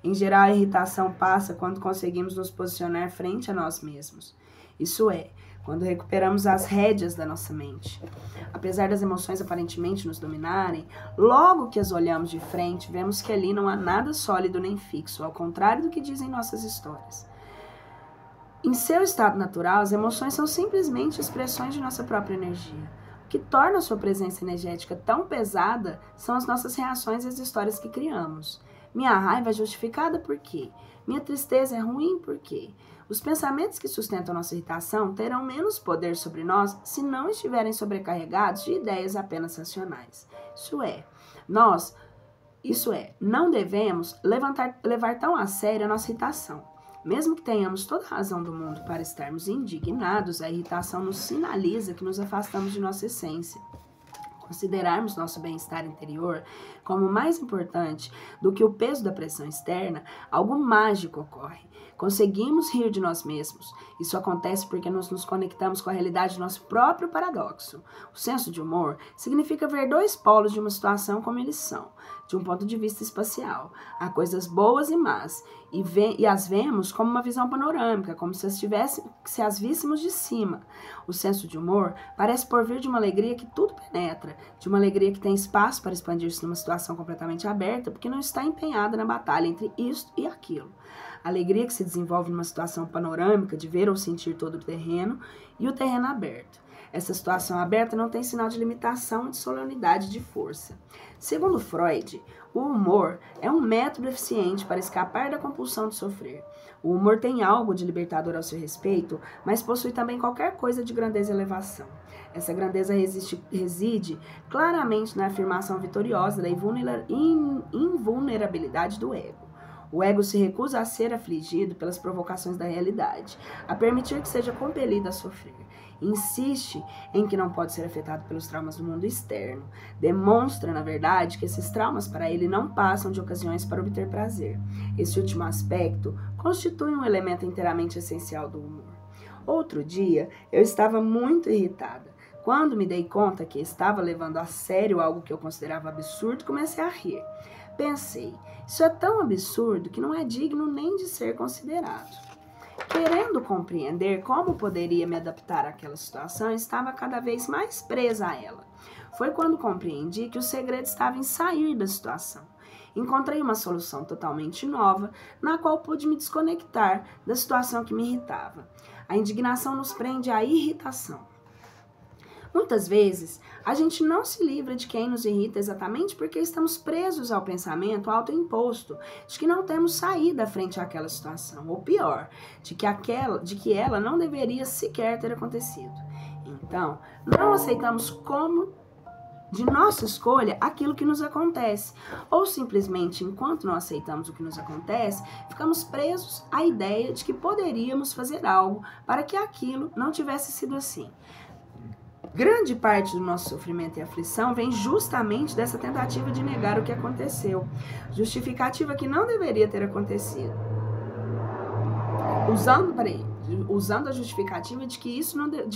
Em geral, a irritação passa quando conseguimos nos posicionar frente a nós mesmos. Isso é, quando recuperamos as rédeas da nossa mente. Apesar das emoções aparentemente nos dominarem, logo que as olhamos de frente, vemos que ali não há nada sólido nem fixo, ao contrário do que dizem nossas histórias. Em seu estado natural, as emoções são simplesmente expressões de nossa própria energia. O que torna a sua presença energética tão pesada são as nossas reações e as histórias que criamos. Minha raiva é justificada por quê? Minha tristeza é ruim por quê? Os pensamentos que sustentam nossa irritação terão menos poder sobre nós se não estiverem sobrecarregados de ideias apenas racionais. Não devemos levar tão a sério a nossa irritação. Mesmo que tenhamos toda a razão do mundo para estarmos indignados, a irritação nos sinaliza que nos afastamos de nossa essência. Considerarmos nosso bem-estar interior como mais importante do que o peso da pressão externa, algo mágico ocorre. Conseguimos rir de nós mesmos. Isso acontece porque nos conectamos com a realidade do nosso próprio paradoxo. O senso de humor significa ver dois polos de uma situação como eles são, de um ponto de vista espacial. Há coisas boas e más, e as vemos como uma visão panorâmica, como se as víssemos de cima. O senso de humor parece porvir de uma alegria que tudo penetra, de uma alegria que tem espaço para expandir-se numa situação completamente aberta, porque não está empenhada na batalha entre isto e aquilo. A alegria que se desenvolve numa situação panorâmica de ver ou sentir todo o terreno e o terreno aberto. Essa situação aberta não tem sinal de limitação, de solenidade, de força. Segundo Freud, o humor é um método eficiente para escapar da compulsão de sofrer. O humor tem algo de libertador ao seu respeito, mas possui também qualquer coisa de grandeza e elevação. Essa grandeza reside claramente na afirmação vitoriosa da invulnerabilidade do ego. O ego se recusa a ser afligido pelas provocações da realidade, a permitir que seja compelido a sofrer. Insiste em que não pode ser afetado pelos traumas do mundo externo. Demonstra, na verdade, que esses traumas para ele não passam de ocasiões para obter prazer. Esse último aspecto constitui um elemento inteiramente essencial do humor. Outro dia, eu estava muito irritada. Quando me dei conta que estava levando a sério algo que eu considerava absurdo, comecei a rir. Pensei, isso é tão absurdo que não é digno nem de ser considerado. Querendo compreender como poderia me adaptar àquela situação, estava cada vez mais presa a ela. Foi quando compreendi que o segredo estava em sair da situação. Encontrei uma solução totalmente nova, na qual pude me desconectar da situação que me irritava. A indignação nos prende à irritação. Muitas vezes, a gente não se livra de quem nos irrita exatamente porque estamos presos ao pensamento autoimposto de que não temos saída frente àquela situação, ou pior, de que ela não deveria sequer ter acontecido. Então, não aceitamos como de nossa escolha aquilo que nos acontece. Ou simplesmente, enquanto não aceitamos o que nos acontece, ficamos presos à ideia de que poderíamos fazer algo para que aquilo não tivesse sido assim. Grande parte do nosso sofrimento e aflição vem justamente dessa tentativa de negar o que aconteceu, justificativa que não deveria ter acontecido. Usando a justificativa de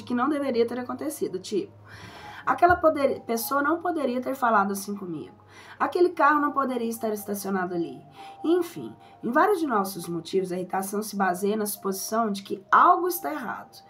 que não deveria ter acontecido, tipo, aquela pessoa não poderia ter falado assim comigo. Aquele carro não poderia estar estacionado ali. Enfim, em vários de nossos motivos, a irritação se baseia na suposição de que algo está errado.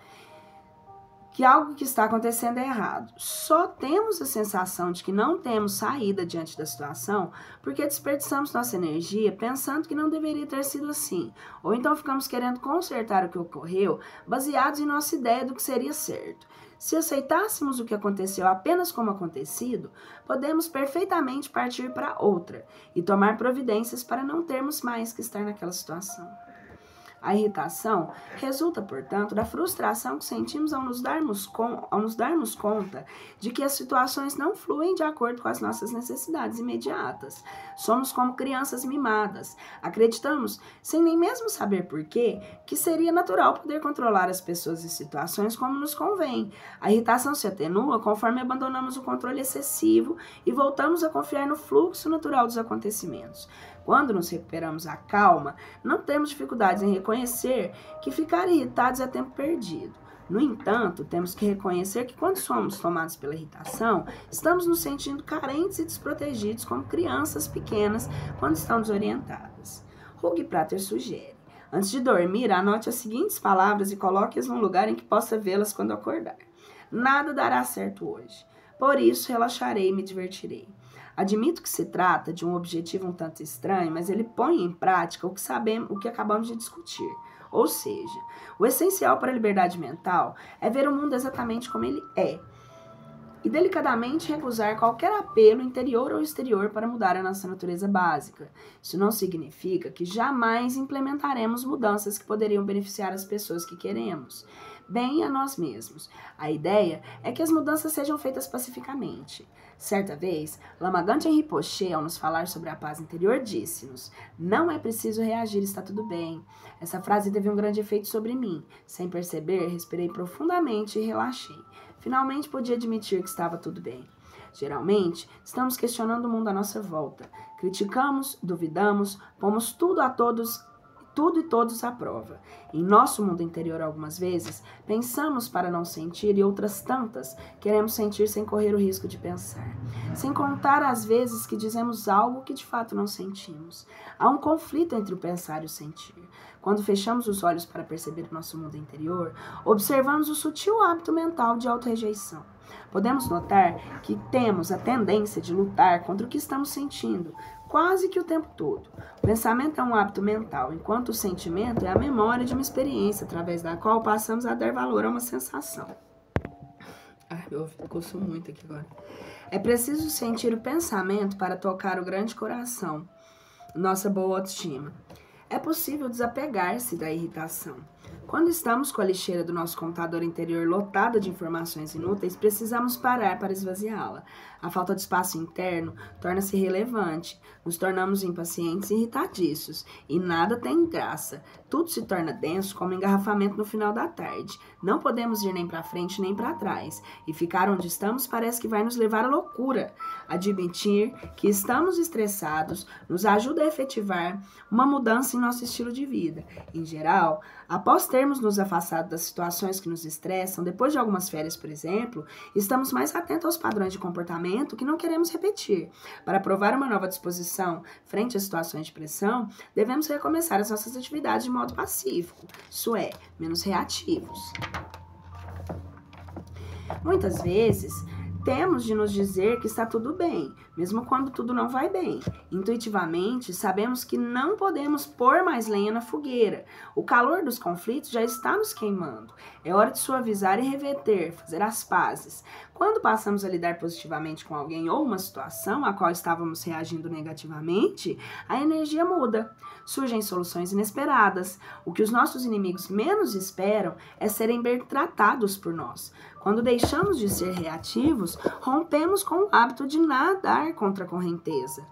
Que algo que está acontecendo é errado. Só temos a sensação de que não temos saída diante da situação porque desperdiçamos nossa energia pensando que não deveria ter sido assim. Ou então ficamos querendo consertar o que ocorreu baseados em nossa ideia do que seria certo. Se aceitássemos o que aconteceu apenas como acontecido, podemos perfeitamente partir para outra e tomar providências para não termos mais que estar naquela situação. A irritação resulta, portanto, da frustração que sentimos ao nos darmos conta de que as situações não fluem de acordo com as nossas necessidades imediatas. Somos como crianças mimadas. Acreditamos, sem nem mesmo saber porquê, que seria natural poder controlar as pessoas e situações como nos convém. A irritação se atenua conforme abandonamos o controle excessivo e voltamos a confiar no fluxo natural dos acontecimentos. Quando nos recuperamos a calma, não temos dificuldades em reconhecer que ficar irritados é tempo perdido. No entanto, temos que reconhecer que quando somos tomados pela irritação, estamos nos sentindo carentes e desprotegidos como crianças pequenas quando estão desorientadas. Hugh Prater sugere: antes de dormir, anote as seguintes palavras e coloque-as num lugar em que possa vê-las quando acordar. Nada dará certo hoje. Por isso, relaxarei e me divertirei. Admito que se trata de um objetivo um tanto estranho, mas ele põe em prática o que acabamos de discutir. Ou seja, o essencial para a liberdade mental é ver o mundo exatamente como ele é e delicadamente recusar qualquer apelo interior ou exterior para mudar a nossa natureza básica. Isso não significa que jamais implementaremos mudanças que poderiam beneficiar as pessoas que queremos, bem a nós mesmos. A ideia é que as mudanças sejam feitas pacificamente. Certa vez, Lama Gangchen Rinpoche, ao nos falar sobre a paz interior, disse-nos: não é preciso reagir, está tudo bem. Essa frase teve um grande efeito sobre mim. Sem perceber, respirei profundamente e relaxei. Finalmente pude admitir que estava tudo bem. Geralmente, estamos questionando o mundo à nossa volta. Criticamos, duvidamos, pomos tudo e todos à prova. Em nosso mundo interior, algumas vezes, pensamos para não sentir e outras tantas queremos sentir sem correr o risco de pensar. Sem contar as vezes que dizemos algo que de fato não sentimos. Há um conflito entre o pensar e o sentir. Quando fechamos os olhos para perceber o nosso mundo interior, observamos o sutil hábito mental de autorrejeição. Podemos notar que temos a tendência de lutar contra o que estamos sentindo, quase que o tempo todo. O pensamento é um hábito mental, enquanto o sentimento é a memória de uma experiência através da qual passamos a dar valor a uma sensação. Ai, meu ouvido coçou muito aqui agora. É preciso sentir o pensamento para tocar o grande coração, nossa boa autoestima. É possível desapegar-se da irritação. Quando estamos com a lixeira do nosso computador interior lotada de informações inúteis, precisamos parar para esvaziá-la. A falta de espaço interno torna-se relevante. Nos tornamos impacientes e irritadiços. E nada tem graça. Tudo se torna denso como um engarrafamento no final da tarde. Não podemos ir nem para frente nem para trás. E ficar onde estamos parece que vai nos levar à loucura. Admitir que estamos estressados nos ajuda a efetivar uma mudança em nosso estilo de vida. Em geral, após termos nos afastado das situações que nos estressam, depois de algumas férias, por exemplo, estamos mais atentos aos padrões de comportamento que não queremos repetir. Para provar uma nova disposição frente a situações de pressão, devemos recomeçar as nossas atividades de modo pacífico, isso é, menos reativos. Muitas vezes, temos de nos dizer que está tudo bem, mesmo quando tudo não vai bem. Intuitivamente, sabemos que não podemos pôr mais lenha na fogueira. O calor dos conflitos já está nos queimando. É hora de suavizar e reverter, fazer as pazes. Quando passamos a lidar positivamente com alguém ou uma situação a qual estávamos reagindo negativamente, a energia muda. Surgem soluções inesperadas. O que os nossos inimigos menos esperam é serem bem tratados por nós. Quando deixamos de ser reativos, rompemos com o hábito de nadar contra a correnteza.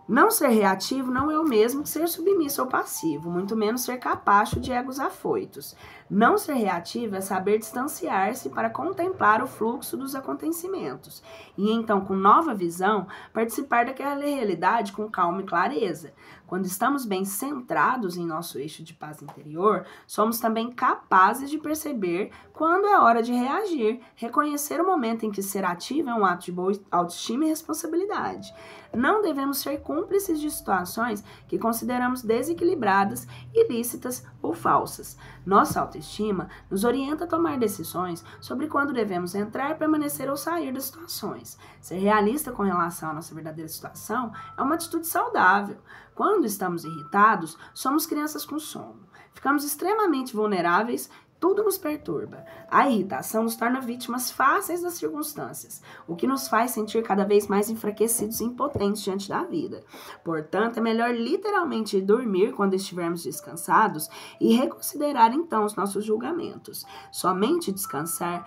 Não ser reativo não é o mesmo que ser submisso ou passivo, muito menos ser capacho de egos afoitos. Não ser reativo é saber distanciar-se para contemplar o fluxo dos acontecimentos e então, com nova visão, participar daquela realidade com calma e clareza. Quando estamos bem centrados em nosso eixo de paz interior, somos também capazes de perceber quando é hora de reagir, reconhecer o momento em que ser ativo é um ato de boa autoestima e responsabilidade. Não devemos ser cúmplices de situações que consideramos desequilibradas, ilícitas ou falsas. Nossa autoestima nos orienta a tomar decisões sobre quando devemos entrar, permanecer ou sair das situações. Ser realista com relação à nossa verdadeira situação é uma atitude saudável. Quando estamos irritados, somos crianças com sono. Ficamos extremamente vulneráveis. Tudo nos perturba. A irritação nos torna vítimas fáceis das circunstâncias, o que nos faz sentir cada vez mais enfraquecidos e impotentes diante da vida. Portanto, é melhor literalmente dormir quando estivermos descansados e reconsiderar então os nossos julgamentos. Somente ao descansar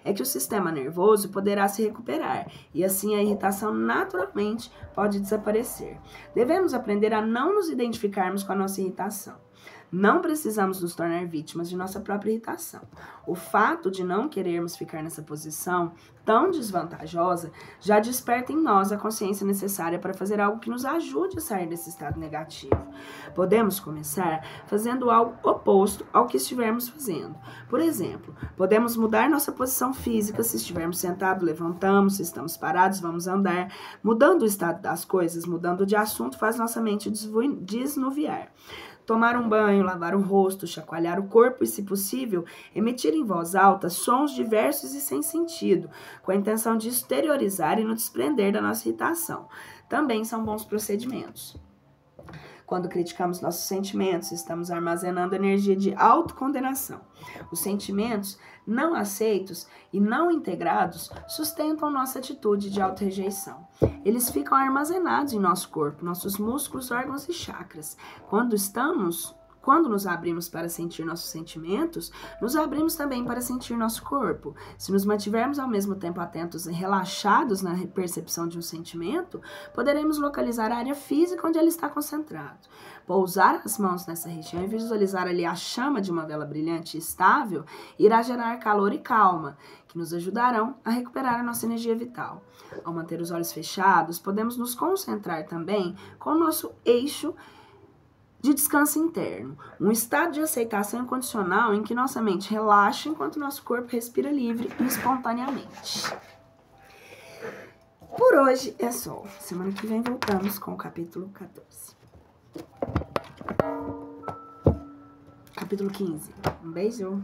é que o sistema nervoso poderá se recuperar e assim a irritação naturalmente pode desaparecer. Devemos aprender a não nos identificarmos com a nossa irritação. Não precisamos nos tornar vítimas de nossa própria irritação. O fato de não querermos ficar nessa posição tão desvantajosa já desperta em nós a consciência necessária para fazer algo que nos ajude a sair desse estado negativo. Podemos começar fazendo algo oposto ao que estivermos fazendo. Por exemplo, podemos mudar nossa posição física. Se estivermos sentados, levantamos. Se estamos parados, vamos andar. Mudando o estado das coisas, mudando de assunto, faz nossa mente desnuviar. Tomar um banho, lavar o rosto, chacoalhar o corpo e, se possível, emitir em voz alta sons diversos e sem sentido, com a intenção de exteriorizar e nos desprender da nossa irritação. Também são bons procedimentos. Quando criticamos nossos sentimentos, estamos armazenando energia de autocondenação. Os sentimentos não aceitos e não integrados sustentam nossa atitude de autorrejeição. Eles ficam armazenados em nosso corpo, nossos músculos, órgãos e chakras. Quando nos abrimos para sentir nossos sentimentos, nos abrimos também para sentir nosso corpo. Se nos mantivermos ao mesmo tempo atentos e relaxados na percepção de um sentimento, poderemos localizar a área física onde ele está concentrado. Pousar as mãos nessa região e visualizar ali a chama de uma vela brilhante e estável irá gerar calor e calma, que nos ajudarão a recuperar a nossa energia vital. Ao manter os olhos fechados, podemos nos concentrar também com o nosso eixo de descanso interno, um estado de aceitação incondicional em que nossa mente relaxa enquanto nosso corpo respira livre e espontaneamente. Por hoje é só. Semana que vem voltamos com o capítulo 14. Capítulo 15. Um beijo!